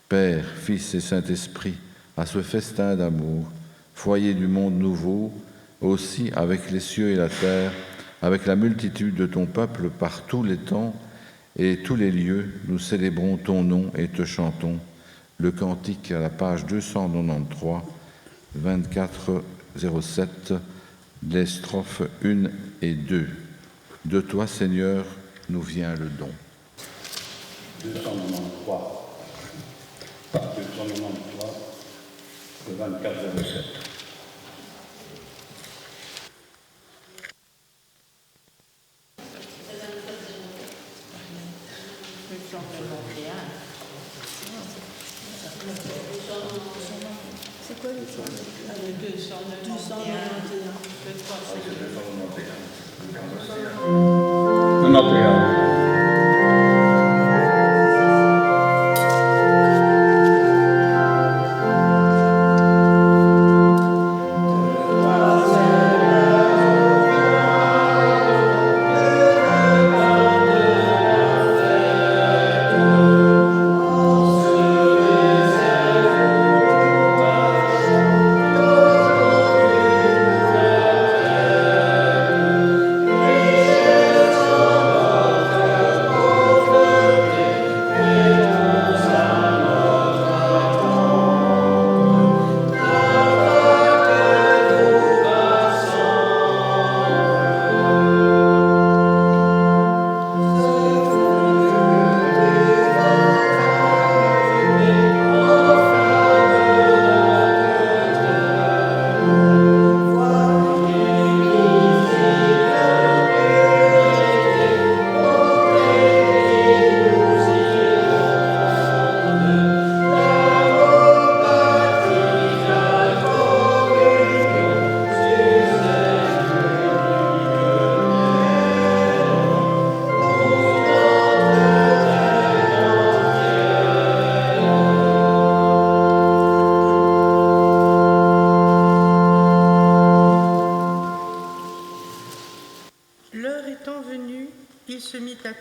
Père, Fils et Saint-Esprit, à ce festin d'amour, foyer du monde nouveau, aussi avec les cieux et la terre, avec la multitude de ton peuple par tous les temps et tous les lieux, nous célébrons ton nom et te chantons. Le cantique à la page 293, 2407, les strophes 1 et 2. De toi, Seigneur, nous vient le don. 293, 293, le 2407. C'est quoi le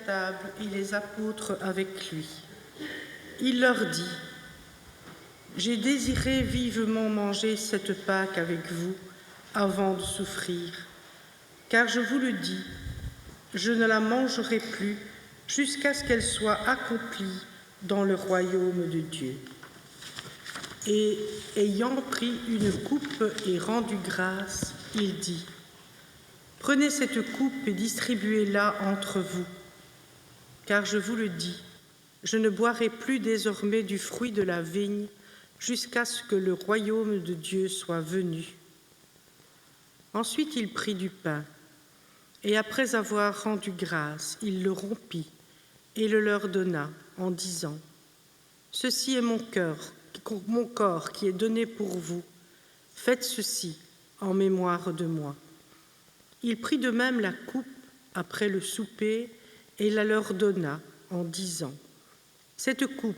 table et les apôtres avec lui. Il leur dit : « J'ai désiré vivement manger cette Pâque avec vous avant de souffrir, car je vous le dis, je ne la mangerai plus jusqu'à ce qu'elle soit accomplie dans le royaume de Dieu. » Et ayant pris une coupe et rendu grâce, il dit : « Prenez cette coupe et distribuez-la entre vous, car je vous le dis, je ne boirai plus désormais du fruit de la vigne jusqu'à ce que le royaume de Dieu soit venu. » Ensuite, il prit du pain, et après avoir rendu grâce, il le rompit et le leur donna en disant : « Ceci est mon corps qui est donné pour vous. Faites ceci en mémoire de moi. » Il prit de même la coupe après le souper et la leur donna en disant : « Cette coupe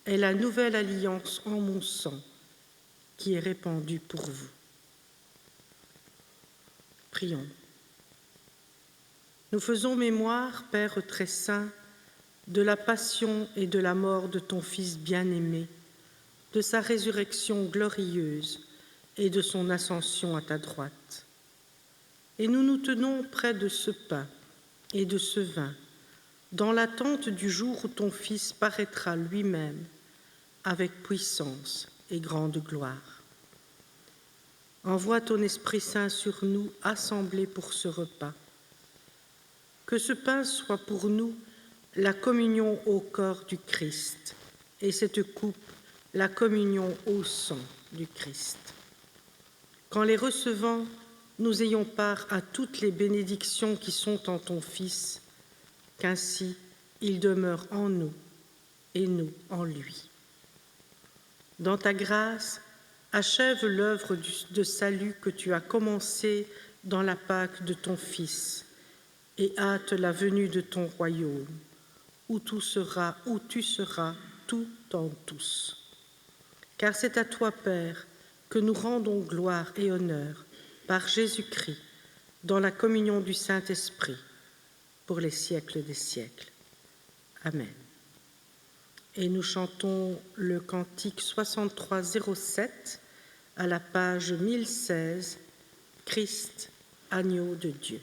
est la nouvelle alliance en mon sang qui est répandue pour vous. » Prions. Nous faisons mémoire, Père très saint, de la passion et de la mort de ton Fils bien-aimé, de sa résurrection glorieuse et de son ascension à ta droite. Et nous nous tenons près de ce pain et de ce vin, dans l'attente du jour où ton Fils paraîtra lui-même avec puissance et grande gloire. Envoie ton Esprit Saint sur nous, assemblés pour ce repas. Que ce pain soit pour nous la communion au corps du Christ et cette coupe la communion au sang du Christ. Qu'en les recevant, nous ayons part à toutes les bénédictions qui sont en ton Fils, qu'ainsi il demeure en nous et nous en lui. Dans ta grâce, achève l'œuvre de salut que tu as commencée dans la Pâque de ton Fils et hâte la venue de ton royaume, où tu seras tout en tous. Car c'est à toi, Père, que nous rendons gloire et honneur par Jésus-Christ, dans la communion du Saint-Esprit, pour les siècles des siècles. Amen. Et nous chantons le cantique 6307 à la page 1016, Christ, agneau de Dieu.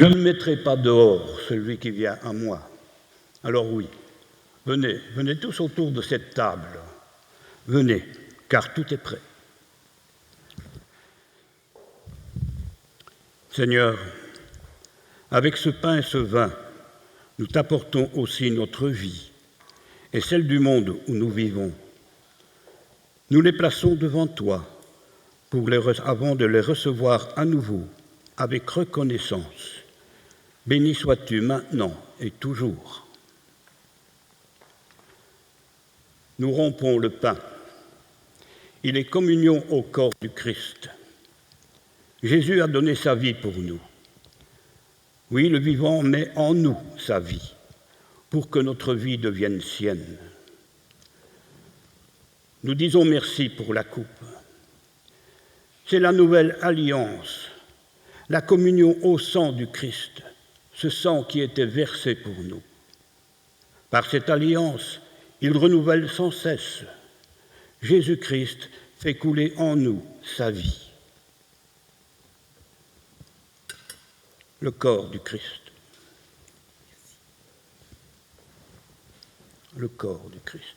Je ne mettrai pas dehors celui qui vient à moi. Alors oui, venez, venez tous autour de cette table. Venez, car tout est prêt. Seigneur, avec ce pain et ce vin, nous t'apportons aussi notre vie et celle du monde où nous vivons. Nous les plaçons devant toi avant de les recevoir à nouveau avec reconnaissance. Béni sois-tu maintenant et toujours. Nous rompons le pain. Il est communion au corps du Christ. Jésus a donné sa vie pour nous. Oui, le vivant met en nous sa vie pour que notre vie devienne sienne. Nous disons merci pour la coupe. C'est la nouvelle alliance, la communion au sang du Christ, ce sang qui était versé pour nous. Par cette alliance, il renouvelle sans cesse. Jésus-Christ fait couler en nous sa vie. Le corps du Christ. Le corps du Christ.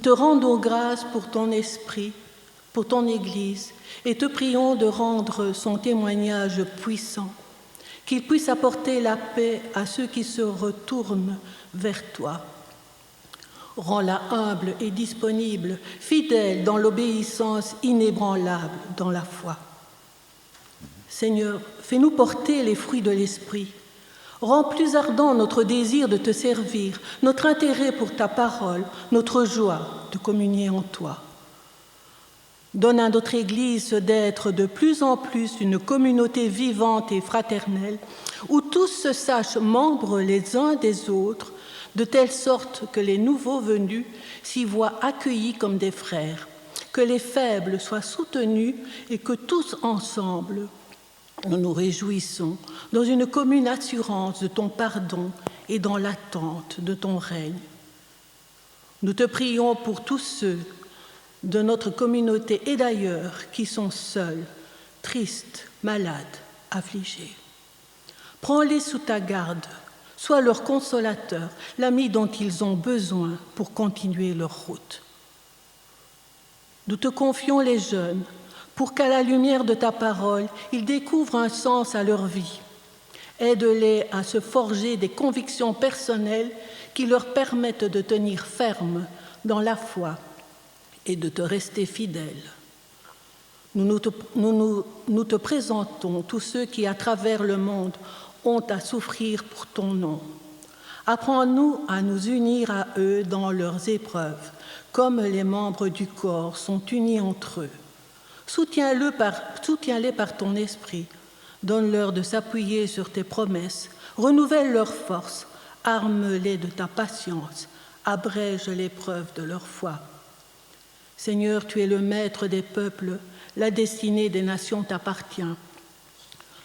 te rendons grâce pour ton esprit, pour ton Église, et te prions de rendre son témoignage puissant, qu'il puisse apporter la paix à ceux qui se retournent vers toi. Rends-la humble et disponible, fidèle dans l'obéissance, inébranlable dans la foi. Seigneur, fais-nous porter les fruits de l'Esprit. Rends plus ardent notre désir de te servir, notre intérêt pour ta parole, notre joie de communier en toi. Donne à notre Église d'être de plus en plus une communauté vivante et fraternelle, où tous se sachent membres les uns des autres, de telle sorte que les nouveaux venus s'y voient accueillis comme des frères, que les faibles soient soutenus et que tous ensemble, nous nous réjouissons dans une commune assurance de ton pardon et dans l'attente de ton règne. Nous te prions pour tous ceux de notre communauté et d'ailleurs qui sont seuls, tristes, malades, affligés. Prends-les sous ta garde, sois leur consolateur, l'ami dont ils ont besoin pour continuer leur route. Nous te confions les jeunes pour qu'à la lumière de ta parole, ils découvrent un sens à leur vie. Aide-les à se forger des convictions personnelles qui leur permettent de tenir ferme dans la foi et de te rester fidèles. Nous te présentons tous ceux qui, à travers le monde, ont à souffrir pour ton nom. Apprends-nous à nous unir à eux dans leurs épreuves, comme les membres du corps sont unis entre eux. Soutiens-les par ton esprit, donne-leur de s'appuyer sur tes promesses, renouvelle leur force, arme-les de ta patience, abrège l'épreuve de leur foi. Seigneur, tu es le maître des peuples, la destinée des nations t'appartient.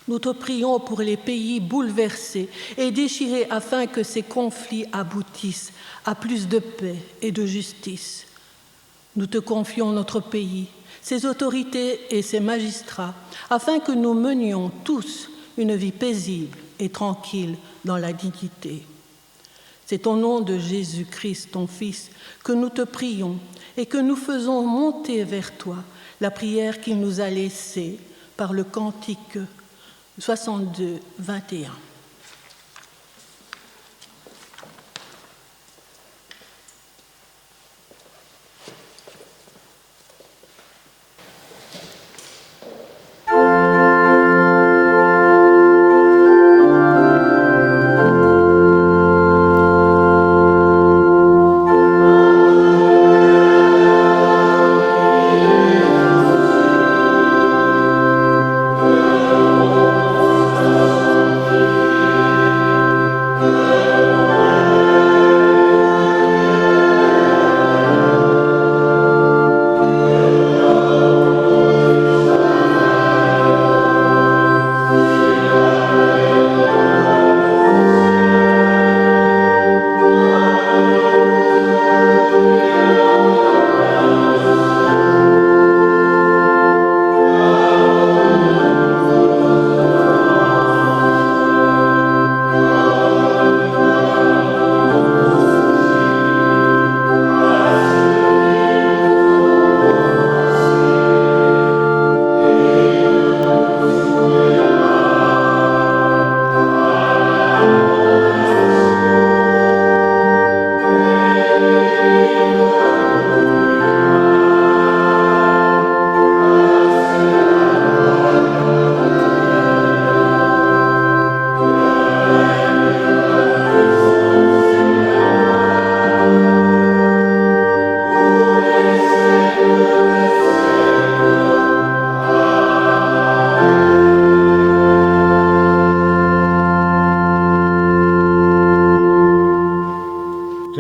Nous te prions pour les pays bouleversés et déchirés afin que ces conflits aboutissent à plus de paix et de justice. Nous te confions notre pays, ses autorités et ses magistrats, afin que nous menions tous une vie paisible et tranquille dans la dignité. C'est au nom de Jésus-Christ, ton Fils, que nous te prions et que nous faisons monter vers toi la prière qu'il nous a laissée par le cantique 62, 21.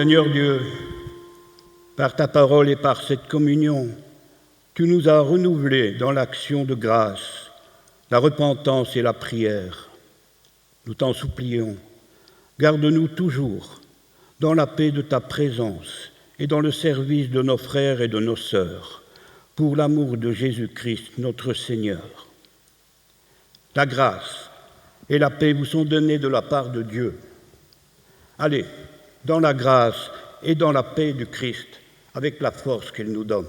Seigneur Dieu, par ta parole et par cette communion, tu nous as renouvelés dans l'action de grâce, la repentance et la prière. Nous t'en supplions, garde-nous toujours dans la paix de ta présence et dans le service de nos frères et de nos sœurs, pour l'amour de Jésus-Christ, notre Seigneur. La grâce et la paix vous sont données de la part de Dieu. Allez, dans la grâce et dans la paix du Christ, avec la force qu'il nous donne.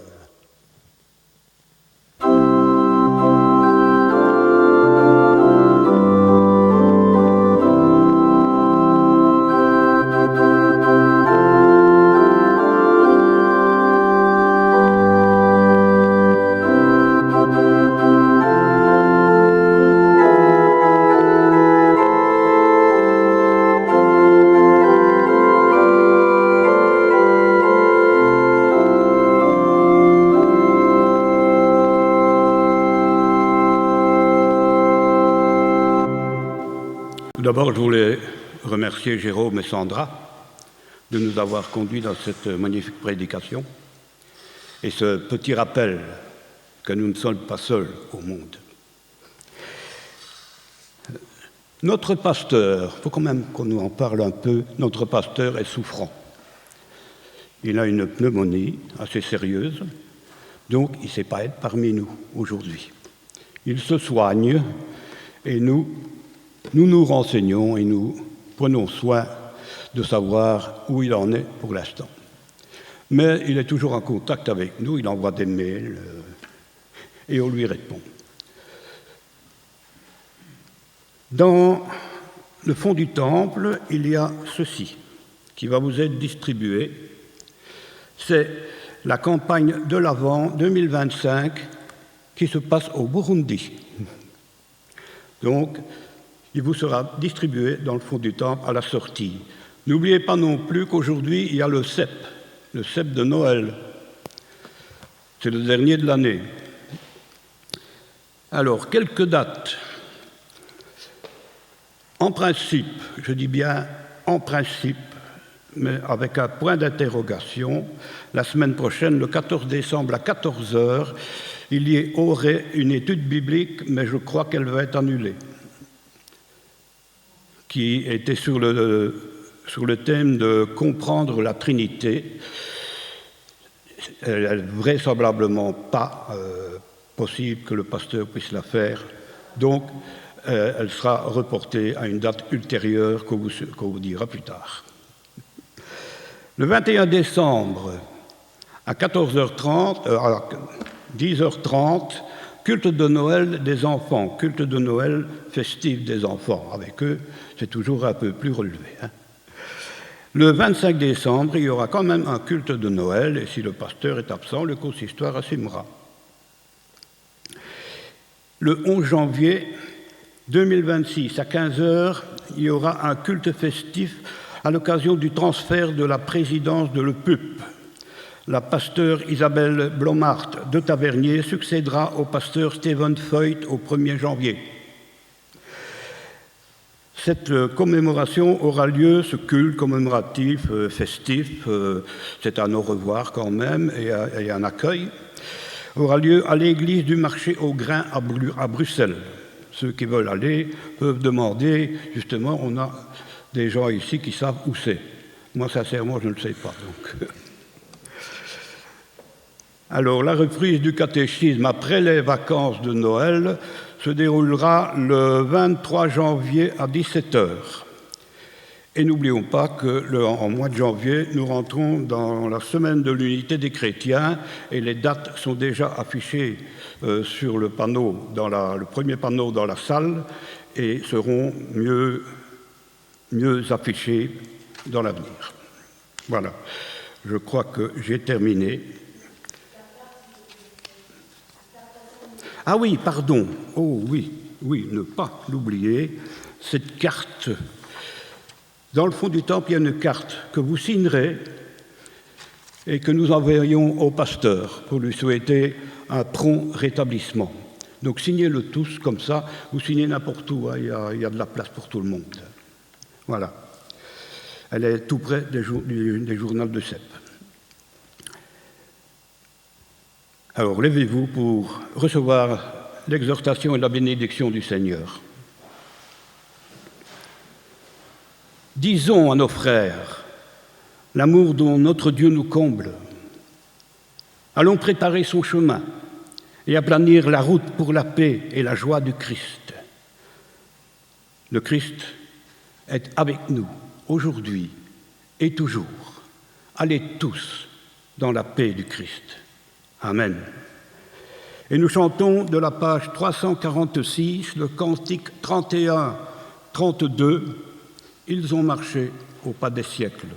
D'abord, je voulais remercier Jérôme et Sandra de nous avoir conduits dans cette magnifique prédication et ce petit rappel que nous ne sommes pas seuls au monde. Notre pasteur, il faut quand même qu'on nous en parle un peu, notre pasteur est souffrant. Il a une pneumonie assez sérieuse, donc il ne sait pas être parmi nous aujourd'hui. Il se soigne et nous nous renseignons et nous prenons soin de savoir où il en est pour l'instant. Mais il est toujours en contact avec nous, il envoie des mails et on lui répond. Dans le fond du temple, il y a ceci qui va vous être distribué. C'est la campagne de l'Avent 2025 qui se passe au Burundi. Donc, il vous sera distribué dans le fond du temple à la sortie. N'oubliez pas non plus qu'aujourd'hui, il y a le cep de Noël. C'est le dernier de l'année. Alors, quelques dates. En principe, je dis bien en principe, mais avec un point d'interrogation, la semaine prochaine, le 14 décembre à 14h, il y aurait une étude biblique, mais je crois qu'elle va être annulée, qui était sur le thème de comprendre la Trinité. Elle n'est vraisemblablement pas possible que le pasteur puisse la faire, donc elle sera reportée à une date ultérieure qu'on vous dira plus tard. Le 21 décembre, à 14h30, à 10h30, culte de Noël des enfants, culte de Noël festif des enfants. Avec eux, c'est toujours un peu plus relevé. Le 25 décembre, il y aura quand même un culte de Noël, et si le pasteur est absent, le consistoire assumera. Le 11 janvier 2026, à 15h, il y aura un culte festif à l'occasion du transfert de la présidence de l'EPUP. La pasteure Isabelle Blomart de Tavernier succédera au pasteur Stephen Feut au 1er janvier. Cette commémoration aura lieu, ce culte commémoratif, festif, c'est un au revoir quand même et un accueil, aura lieu à l'église du marché aux grains à Bruxelles. Ceux qui veulent aller peuvent demander, justement, on a des gens ici qui savent où c'est. Moi, sincèrement, je ne le sais pas. Donc. Alors, la reprise du catéchisme après les vacances de Noël se déroulera le 23 janvier à 17h. Et n'oublions pas qu'en mois de janvier, nous rentrons dans la semaine de l'unité des chrétiens et les dates sont déjà affichées sur le panneau, le premier panneau dans la salle et seront mieux affichées dans l'avenir. Voilà, je crois que j'ai terminé. Ah oui, pardon. Oh oui, ne pas l'oublier. Cette carte, dans le fond du temple, il y a une carte que vous signerez et que nous enverrions au pasteur pour lui souhaiter un prompt rétablissement. Donc signez-le tous comme ça, vous signez n'importe où, hein, il y a de la place pour tout le monde. Voilà. Elle est tout près des journaux de CEP. Alors, levez-vous pour recevoir l'exhortation et la bénédiction du Seigneur. Disons à nos frères l'amour dont notre Dieu nous comble. Allons préparer son chemin et aplanir la route pour la paix et la joie du Christ. Le Christ est avec nous aujourd'hui et toujours. Allez tous dans la paix du Christ. Amen. Et nous chantons de la page 346, le cantique 31-32, « Ils ont marché au pas des siècles ».